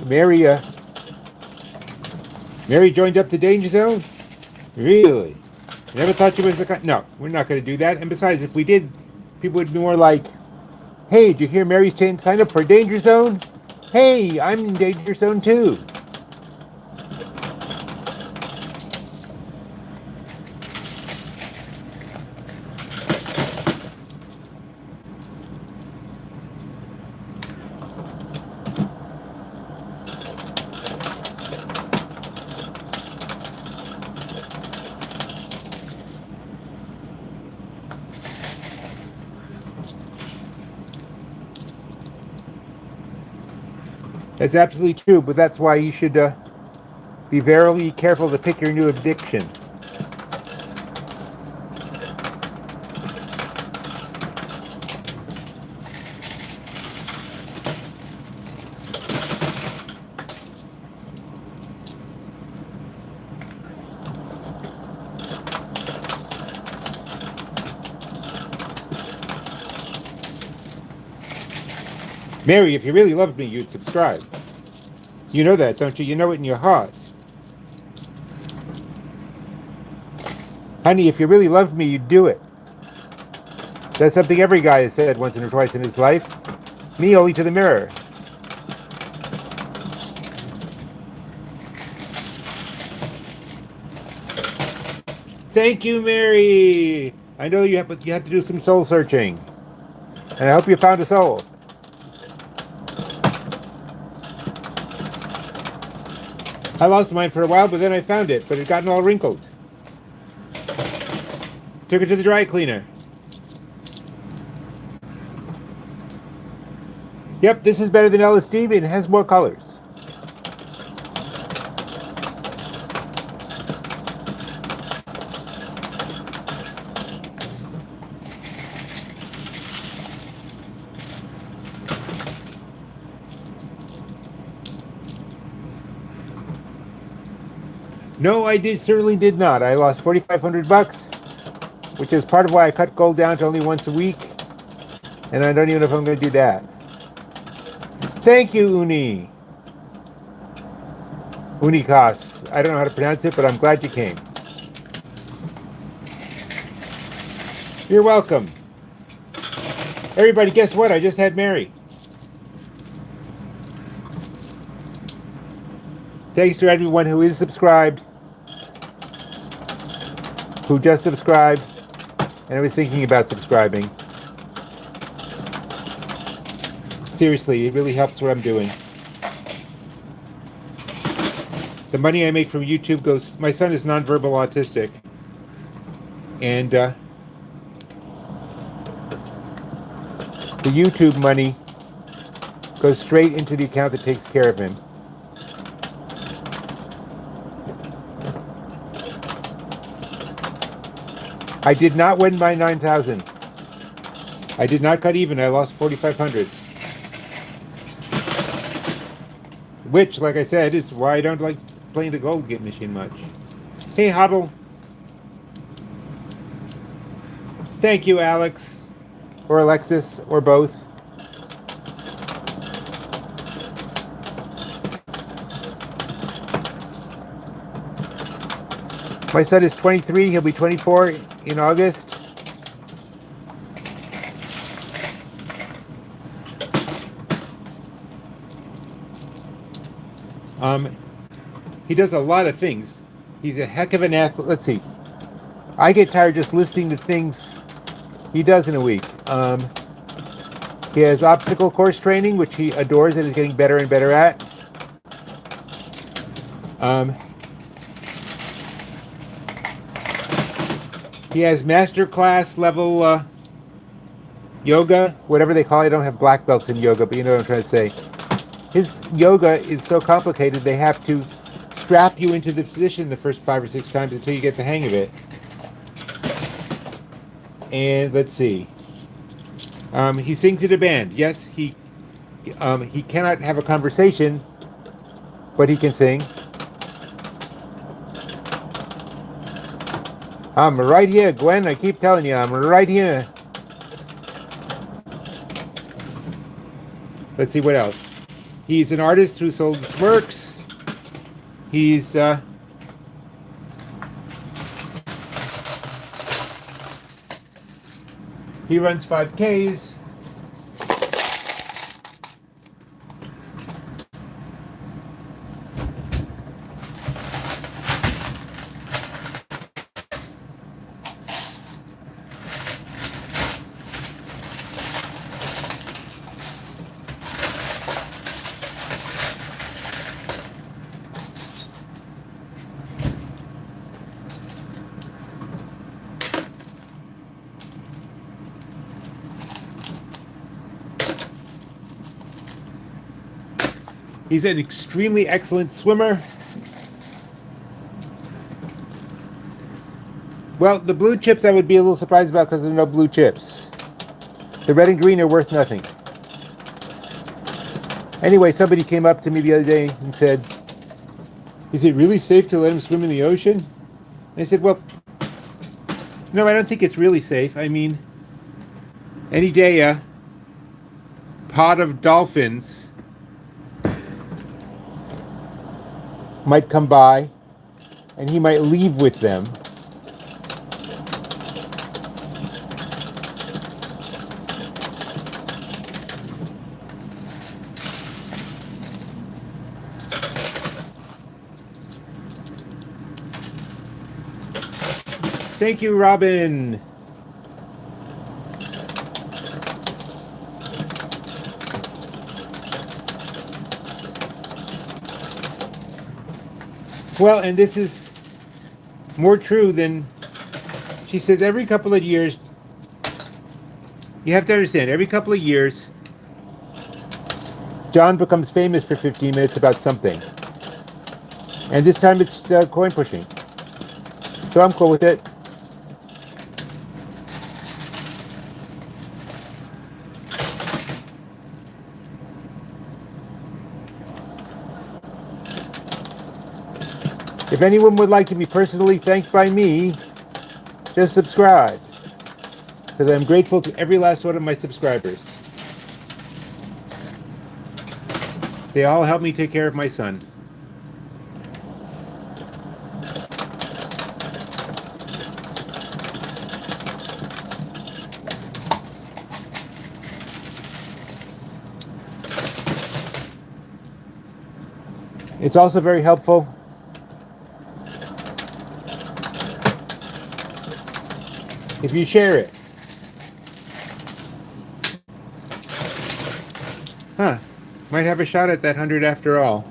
Mary joined up the danger zone. Really? Never thought she was the kind. No, we're not going to do that. And besides, if we did, people would be more like, "Hey, did you hear Mary's sign up for danger zone? Hey, I'm in danger zone too." That's absolutely true, but that's why you should be very careful to pick your new addiction. Mary, if you really loved me, you'd subscribe. You know that, don't you? You know it in your heart. Honey, if you really loved me, you'd do it. That's something every guy has said once or twice in his life. Me only to the mirror. Thank you, Mary. I know you have to do some soul searching. And I hope you found a soul. I lost mine for a while, but then I found it, but it had gotten all wrinkled. Took it to the dry cleaner. Yep, this is better than LSD, but it has more colors. No, I certainly did not. I lost $4,500, which is part of why I cut gold down to only once a week. And I don't even know if I'm going to do that. Thank you, Uni. Unikas. I don't know how to pronounce it, but I'm glad you came. You're welcome. Everybody, guess what? I just had Mary. Thanks to everyone who is subscribed, who just subscribed, and I was thinking about subscribing. Seriously, it really helps what I'm doing. The money I make from YouTube goes... My son is nonverbal autistic. And the YouTube money goes straight into the account that takes care of him. I did not win by 9,000. I did not cut even. I lost 4,500. Which, like I said, is why I don't like playing the gold game machine much. Hey, Huddle. Thank you, Alex. Or Alexis, or both. My son is 23. He'll be 24 in August. He does a lot of things. He's a heck of an athlete. Let's see. I get tired just listing the things he does in a week. He has obstacle course training, which he adores and is getting better and better at. He has master class level yoga, whatever they call it. I don't have black belts in yoga, but you know what I'm trying to say. His yoga is so complicated, they have to strap you into the position the first 5 or 6 times until you get the hang of it. And let's see. He sings in a band. Yes, he cannot have a conversation, but he can sing. I'm right here, Gwen. I keep telling you, I'm right here. Let's see what else. He's an artist who sold works. He's he runs 5Ks. He's an extremely excellent swimmer. Well, the blue chips I would be a little surprised about because there are no blue chips. The red and green are worth nothing. Anyway, somebody came up to me the other day and said, "Is it really safe to let him swim in the ocean?" And I said, "Well, no, I don't think it's really safe. I mean, any day a pod of dolphins might come by and he might leave with them. Thank you, Robin. Well, and this is more true than she says. Every couple of years, you have to understand, every couple of years, John becomes famous for 15 minutes about something. And this time it's coin pushing. So I'm cool with it. If anyone would like to be personally thanked by me, just subscribe. Because I'm grateful to every last one of my subscribers. They all help me take care of my son. It's also very helpful if you share it. Huh. Might have a shot at that 100 after all.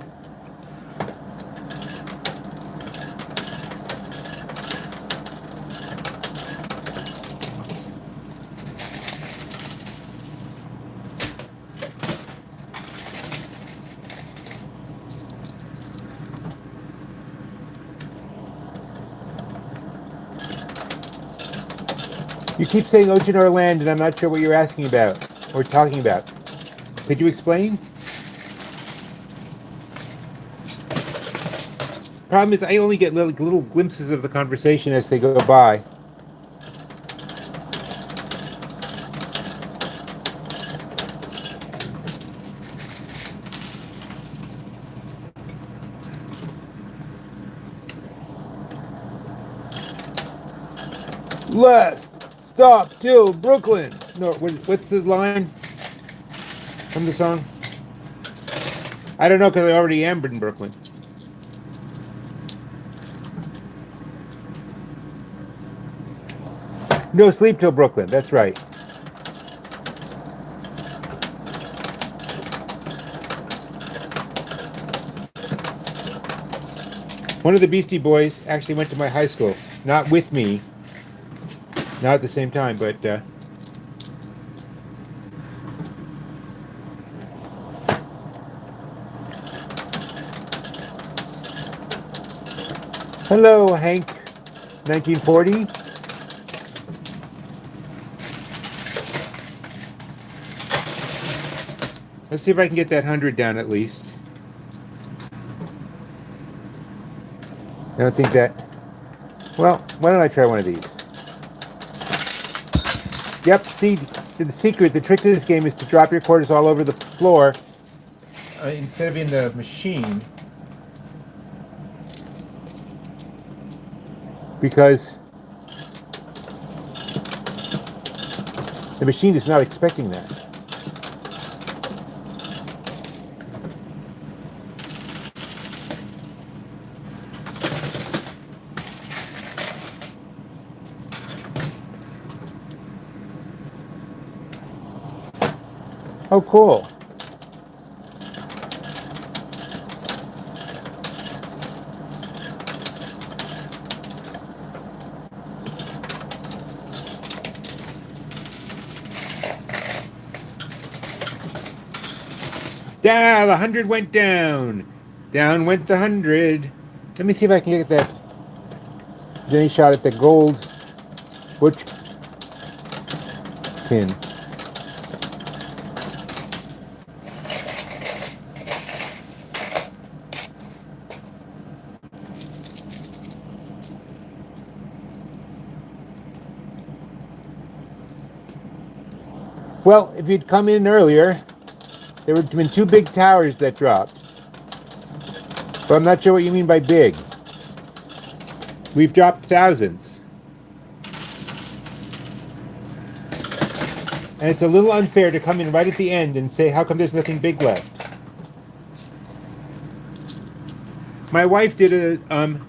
You keep saying ocean or land, and I'm not sure what you're asking about or talking about. Could you explain? Problem is, I only get little glimpses of the conversation as they go by. Last stop till Brooklyn. No, what's the line from the song? I don't know because I already am in Brooklyn. No sleep till Brooklyn. That's right. One of the Beastie Boys actually went to my high school. Not with me. Not at the same time, but hello, Hank, 1940. Let's see if I can get that 100 down at least. I don't think that... Well, why don't I try one of these? Yep, see, the secret, the trick to this game is to drop your quarters all over the floor instead of in the machine. Because the machine is not expecting that. Oh, cool. Down, the 100 went down. Down went the 100. Let me see if I can get that. Then he shot at the gold Butch pin. Well, if you'd come in earlier, there would have been 2 big towers that dropped. But I'm not sure what you mean by big. We've dropped thousands. And it's a little unfair to come in right at the end and say, how come there's nothing big left? My wife did a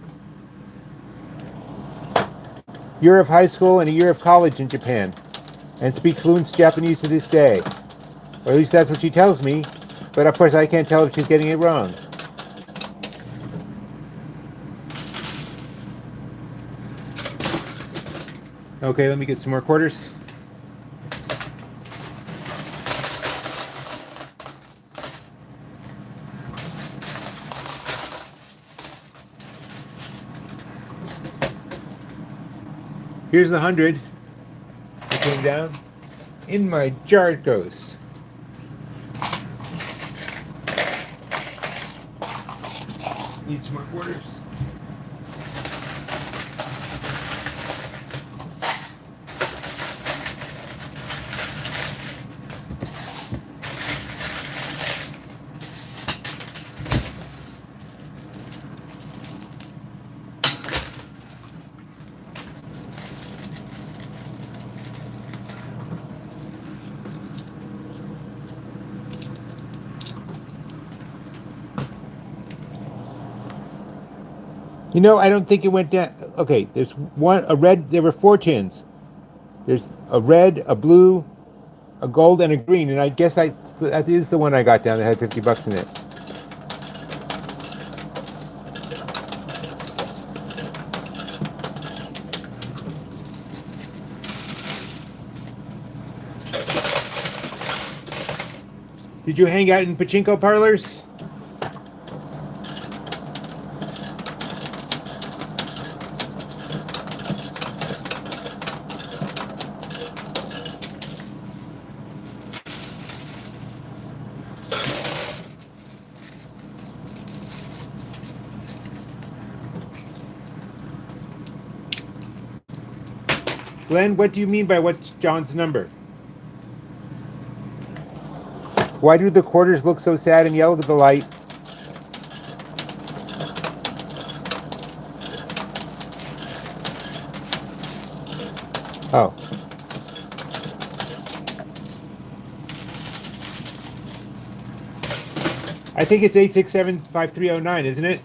year of high school and a year of college in Japan and speaks fluent Japanese to this day. Or at least that's what she tells me. But of course I can't tell if she's getting it wrong. Okay, let me get some more quarters. Here's the 100. It came down. In my jar it goes. Need some more quarters. You know, I don't think it went down. Okay, there's a red. There were 4 tins. There's a red, a blue, a gold, and a green. And I guess that is the one I got down that had $50 in it. Did you hang out in pachinko parlors? Glenn, what do you mean by what's John's number? Why do the quarters look so sad and yellow to the light? Oh. I think it's 867-5309, isn't it?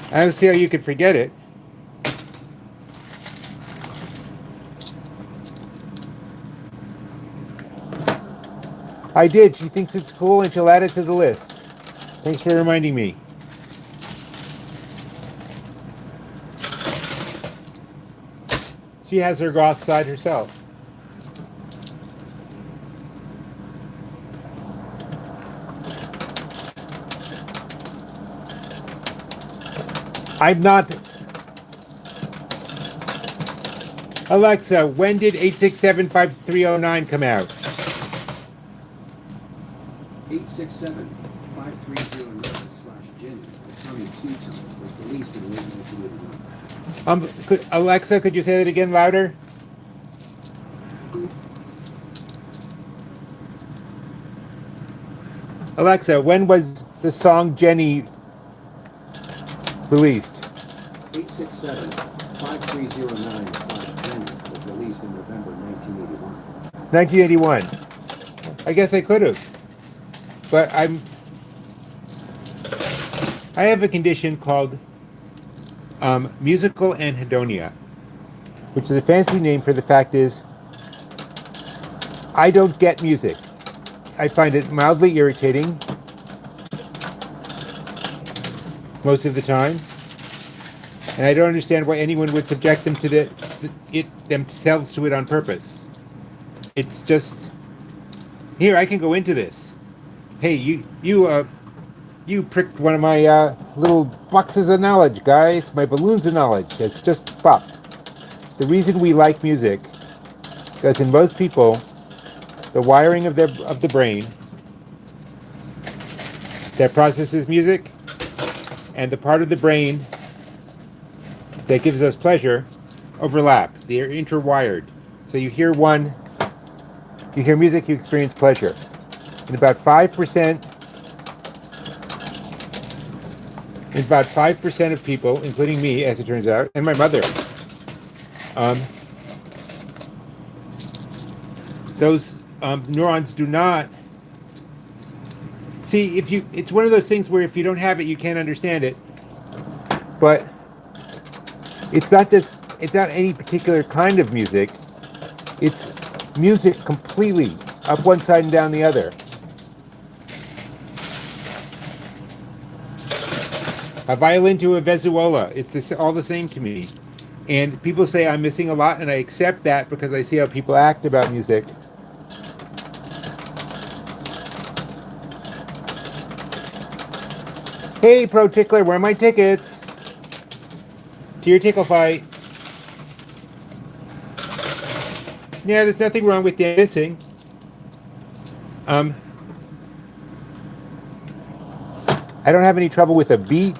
I don't see how you could forget it. I did. She thinks it's cool and she'll add it to the list. Thanks for reminding me. She has her goth side herself. I'm not. Alexa, when did 867-5309 come out? 867-5309/Jenny, the Tommy Two Tone, was released in late 1981. Alexa, could you say that again louder? Alexa, when was the song Jenny released? 867-5309/Jenny was released in November 1981. 1981. I guess I could have. But I have a condition called musical anhedonia, which is a fancy name for the fact is I don't get music. I find it mildly irritating most of the time, and I don't understand why anyone would subject them to themselves to it on purpose. It's just here. I can go into this. Hey, you pricked one of my little boxes of knowledge, guys. My balloons of knowledge has just popped. The reason we like music, because in most people, the wiring of the brain that processes music and the part of the brain that gives us pleasure overlap. They are interwired. So you hear music, you experience pleasure. In about 5% of people, including me, as it turns out, and my mother, those neurons do not see. It's one of those things where if you don't have it, you can't understand it. But it's not any particular kind of music. It's music completely up one side and down the other. A violin to a vezuola. It's all the same to me. And people say I'm missing a lot, and I accept that because I see how people act about music. Hey, Pro Tickler, where are my tickets? To your tickle fight. Yeah, there's nothing wrong with dancing. I don't have any trouble with a beat.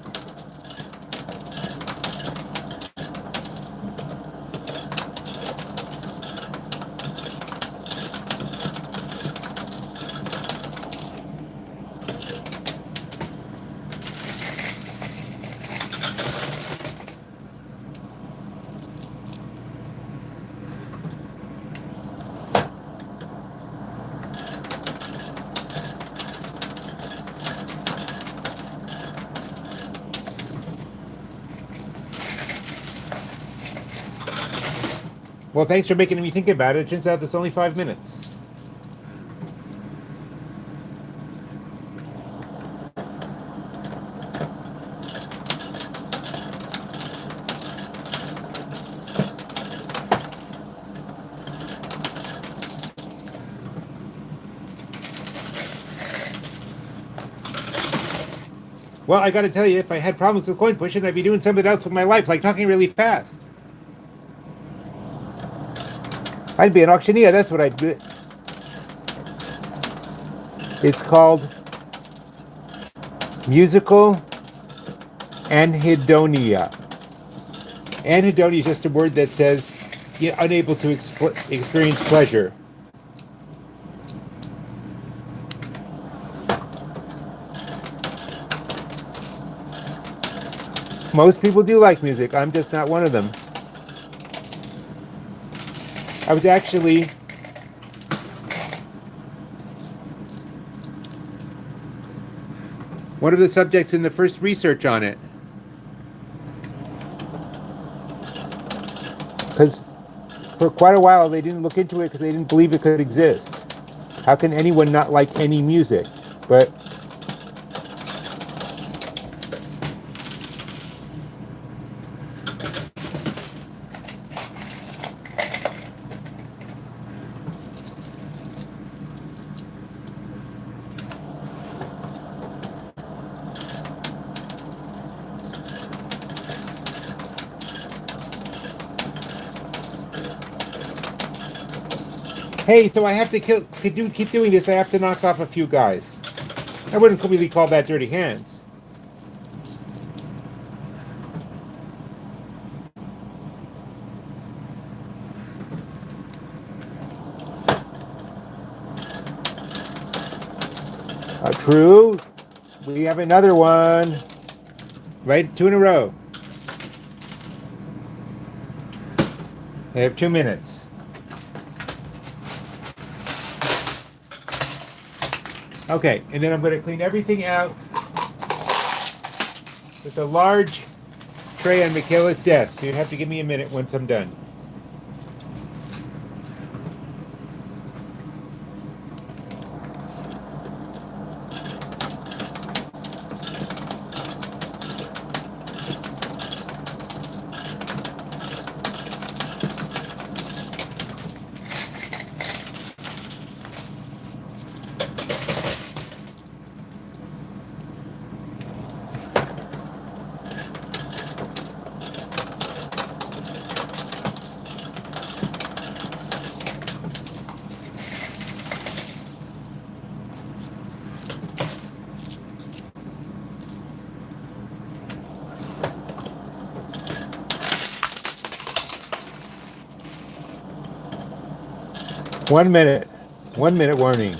Well, thanks for making me think about it. It turns out it's only 5 minutes. Well, I gotta tell you, if I had problems with coin pushing, I'd be doing something else with my life, like talking really fast. I'd be an auctioneer, that's what I'd do. It's called musical anhedonia. Anhedonia is just a word that says you're unable to experience pleasure. Most people do like music. I'm just not one of them. I was actually one of the subjects in the first research on it. Because for quite a while they didn't look into it because they didn't believe it could exist. How can anyone not like any music? But Hey, so I have to keep doing this. I have to knock off a few guys. I wouldn't really call that dirty hands. True. We have another one. Right, 2 in a row. They have 2 minutes. Okay, and then I'm going to clean everything out with a large tray on Michaela's desk. So you'd have to give me a minute once I'm done. One minute. 1 minute warning.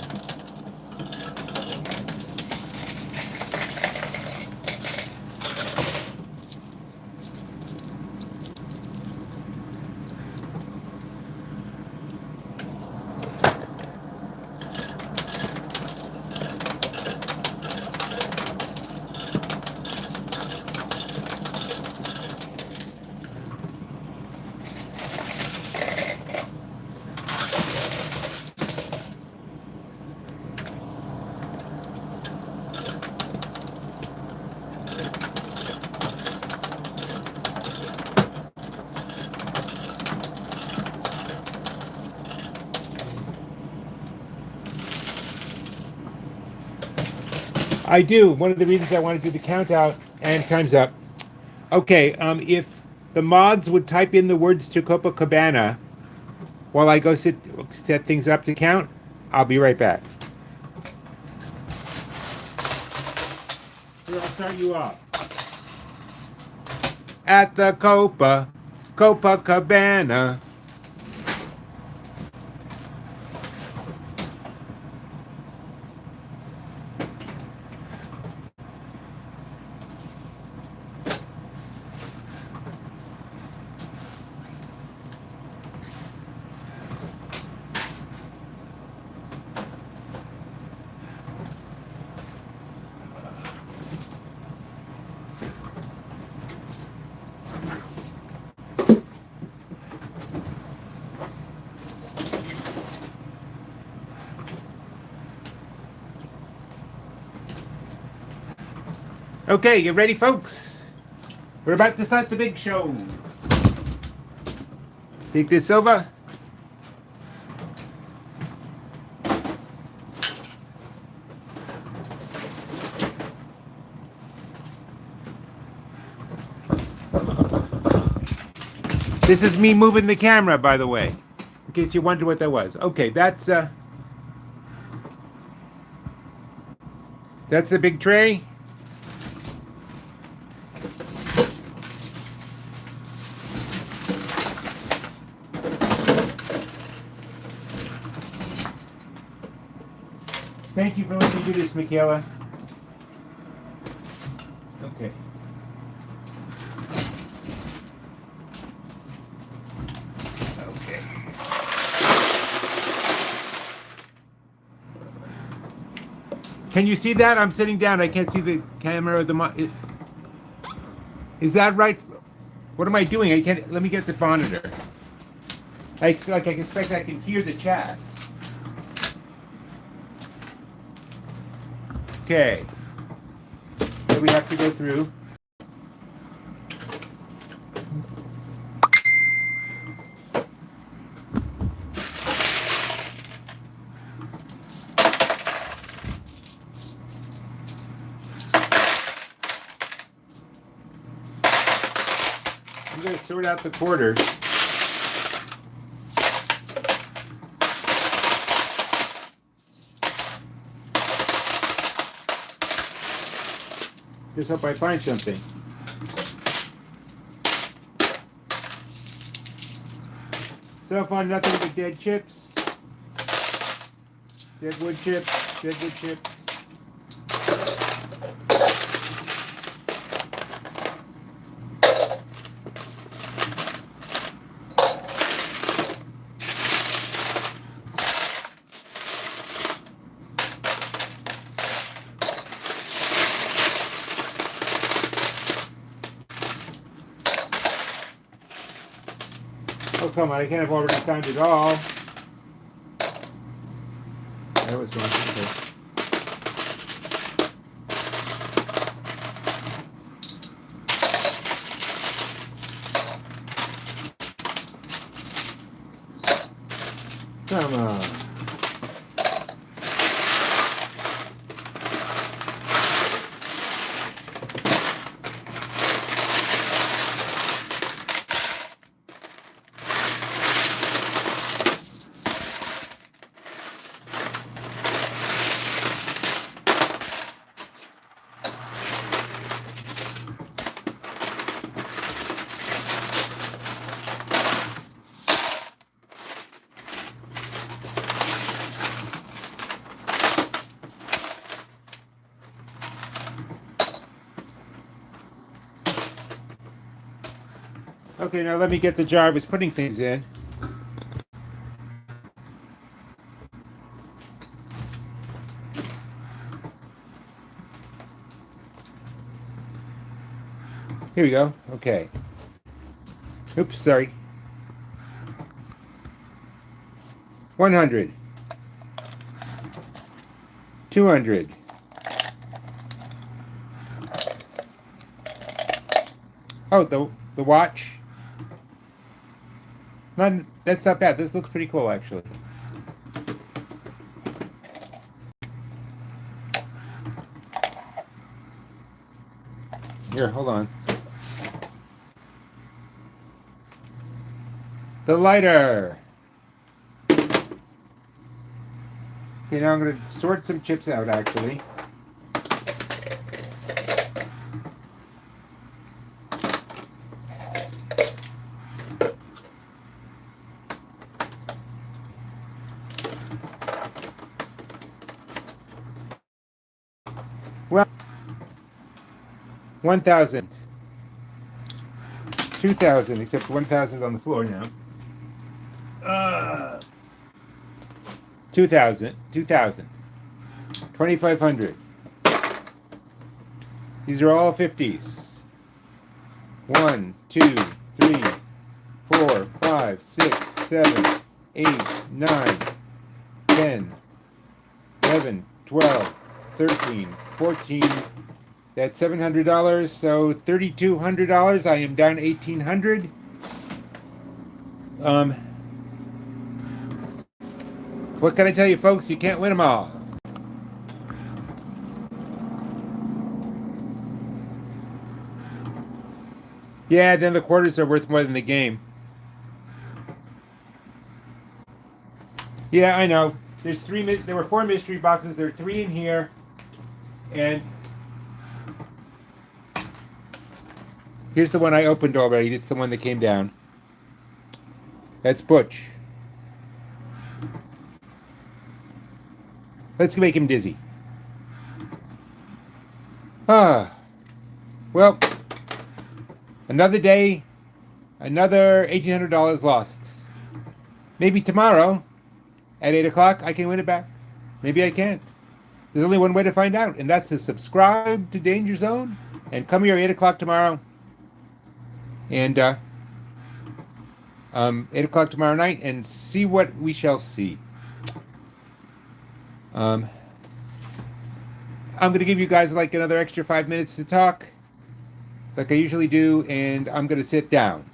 I do. One of the reasons I want to do the count out, and time's up. Okay, if the mods would type in the words to Copacabana while I go set things up to count, I'll be right back. Here, I'll start you off. At the Copacabana. Okay, you ready, folks? We're about to start the big show. Take this over. This is me moving the camera, by the way, in case you wonder what that was. Okay, that's the big tray. Thank you for letting me do this, Michaela. Okay. Okay. Can you see that? I'm sitting down. I can't see the camera or the Is that right? What am I doing? I can't. Let me get the monitor. I expect I can hear the chat. Okay. So we have to go through. I'm going to sort out the quarters. Just hope I find something. So far, nothing but dead chips. Dead wood chips. Dead wood chips. Oh, come on, I can't have already found it all. That was wrong. Okay. Come on. Okay, now let me get the jar I was putting things in. Here we go. Okay. Oops, sorry. 100. 200. Oh, the watch. That's not bad. This looks pretty cool, actually. Here, hold on. The lighter. Okay, now I'm going to sort some chips out, actually. Well, 1,000. 2,000, except 1,000 is on the floor now. 2,000. 2,500. These are all 50s. 1, 2, 3, 4, 5, 6, 7, 8, 9, 10, 11, 12, 13, 14. That's $700, so $3,200. I am down $1,800. What can I tell you, folks? You can't win them all. Yeah, then the quarters are worth more than the game. Yeah, I know. There's three. There were 4 mystery boxes. There are 3 in here, and here's the one I opened already. It's the one that came down. That's Butch. Let's make him dizzy. Well, another day, another $1,800 lost. Maybe tomorrow at 8 o'clock I can win it back. Maybe I can't. There's only one way to find out, and that's to subscribe to Danger Zone and come here 8 o'clock tomorrow. And 8 o'clock tomorrow night, and see what we shall see. I'm going to give you guys like another extra 5 minutes to talk, like I usually do, and I'm going to sit down.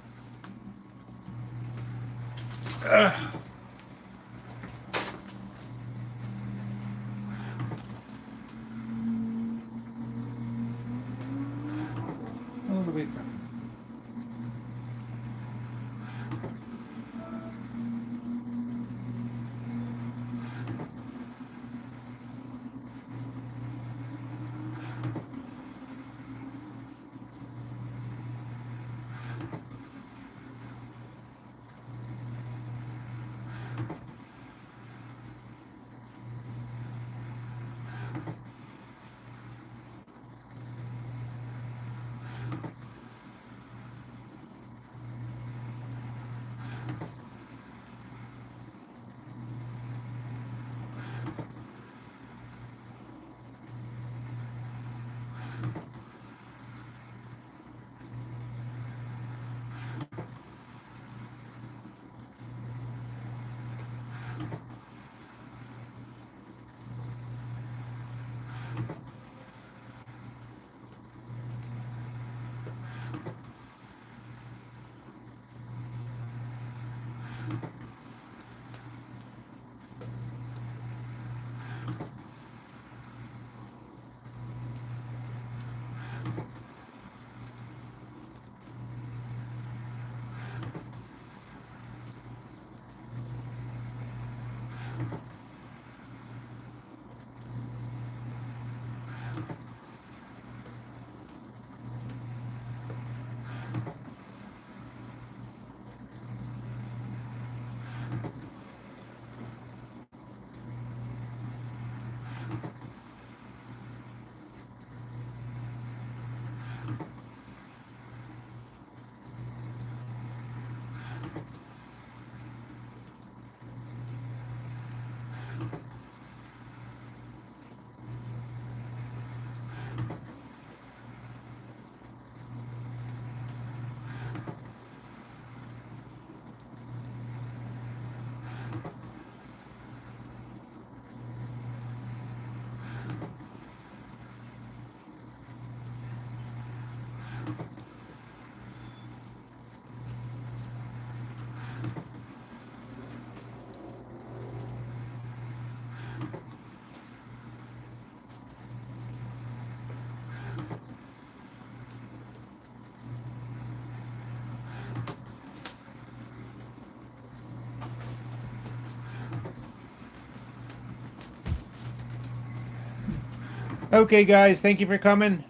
Okay, guys, thank you for coming.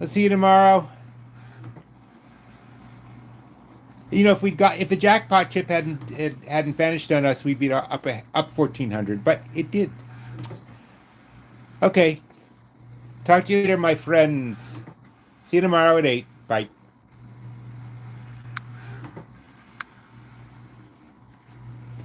Let's see you tomorrow. You know, if the jackpot chip hadn't vanished on us, we'd be up 1,400, but it did. Okay, talk to you later, my friends. See you tomorrow at 8. Bye.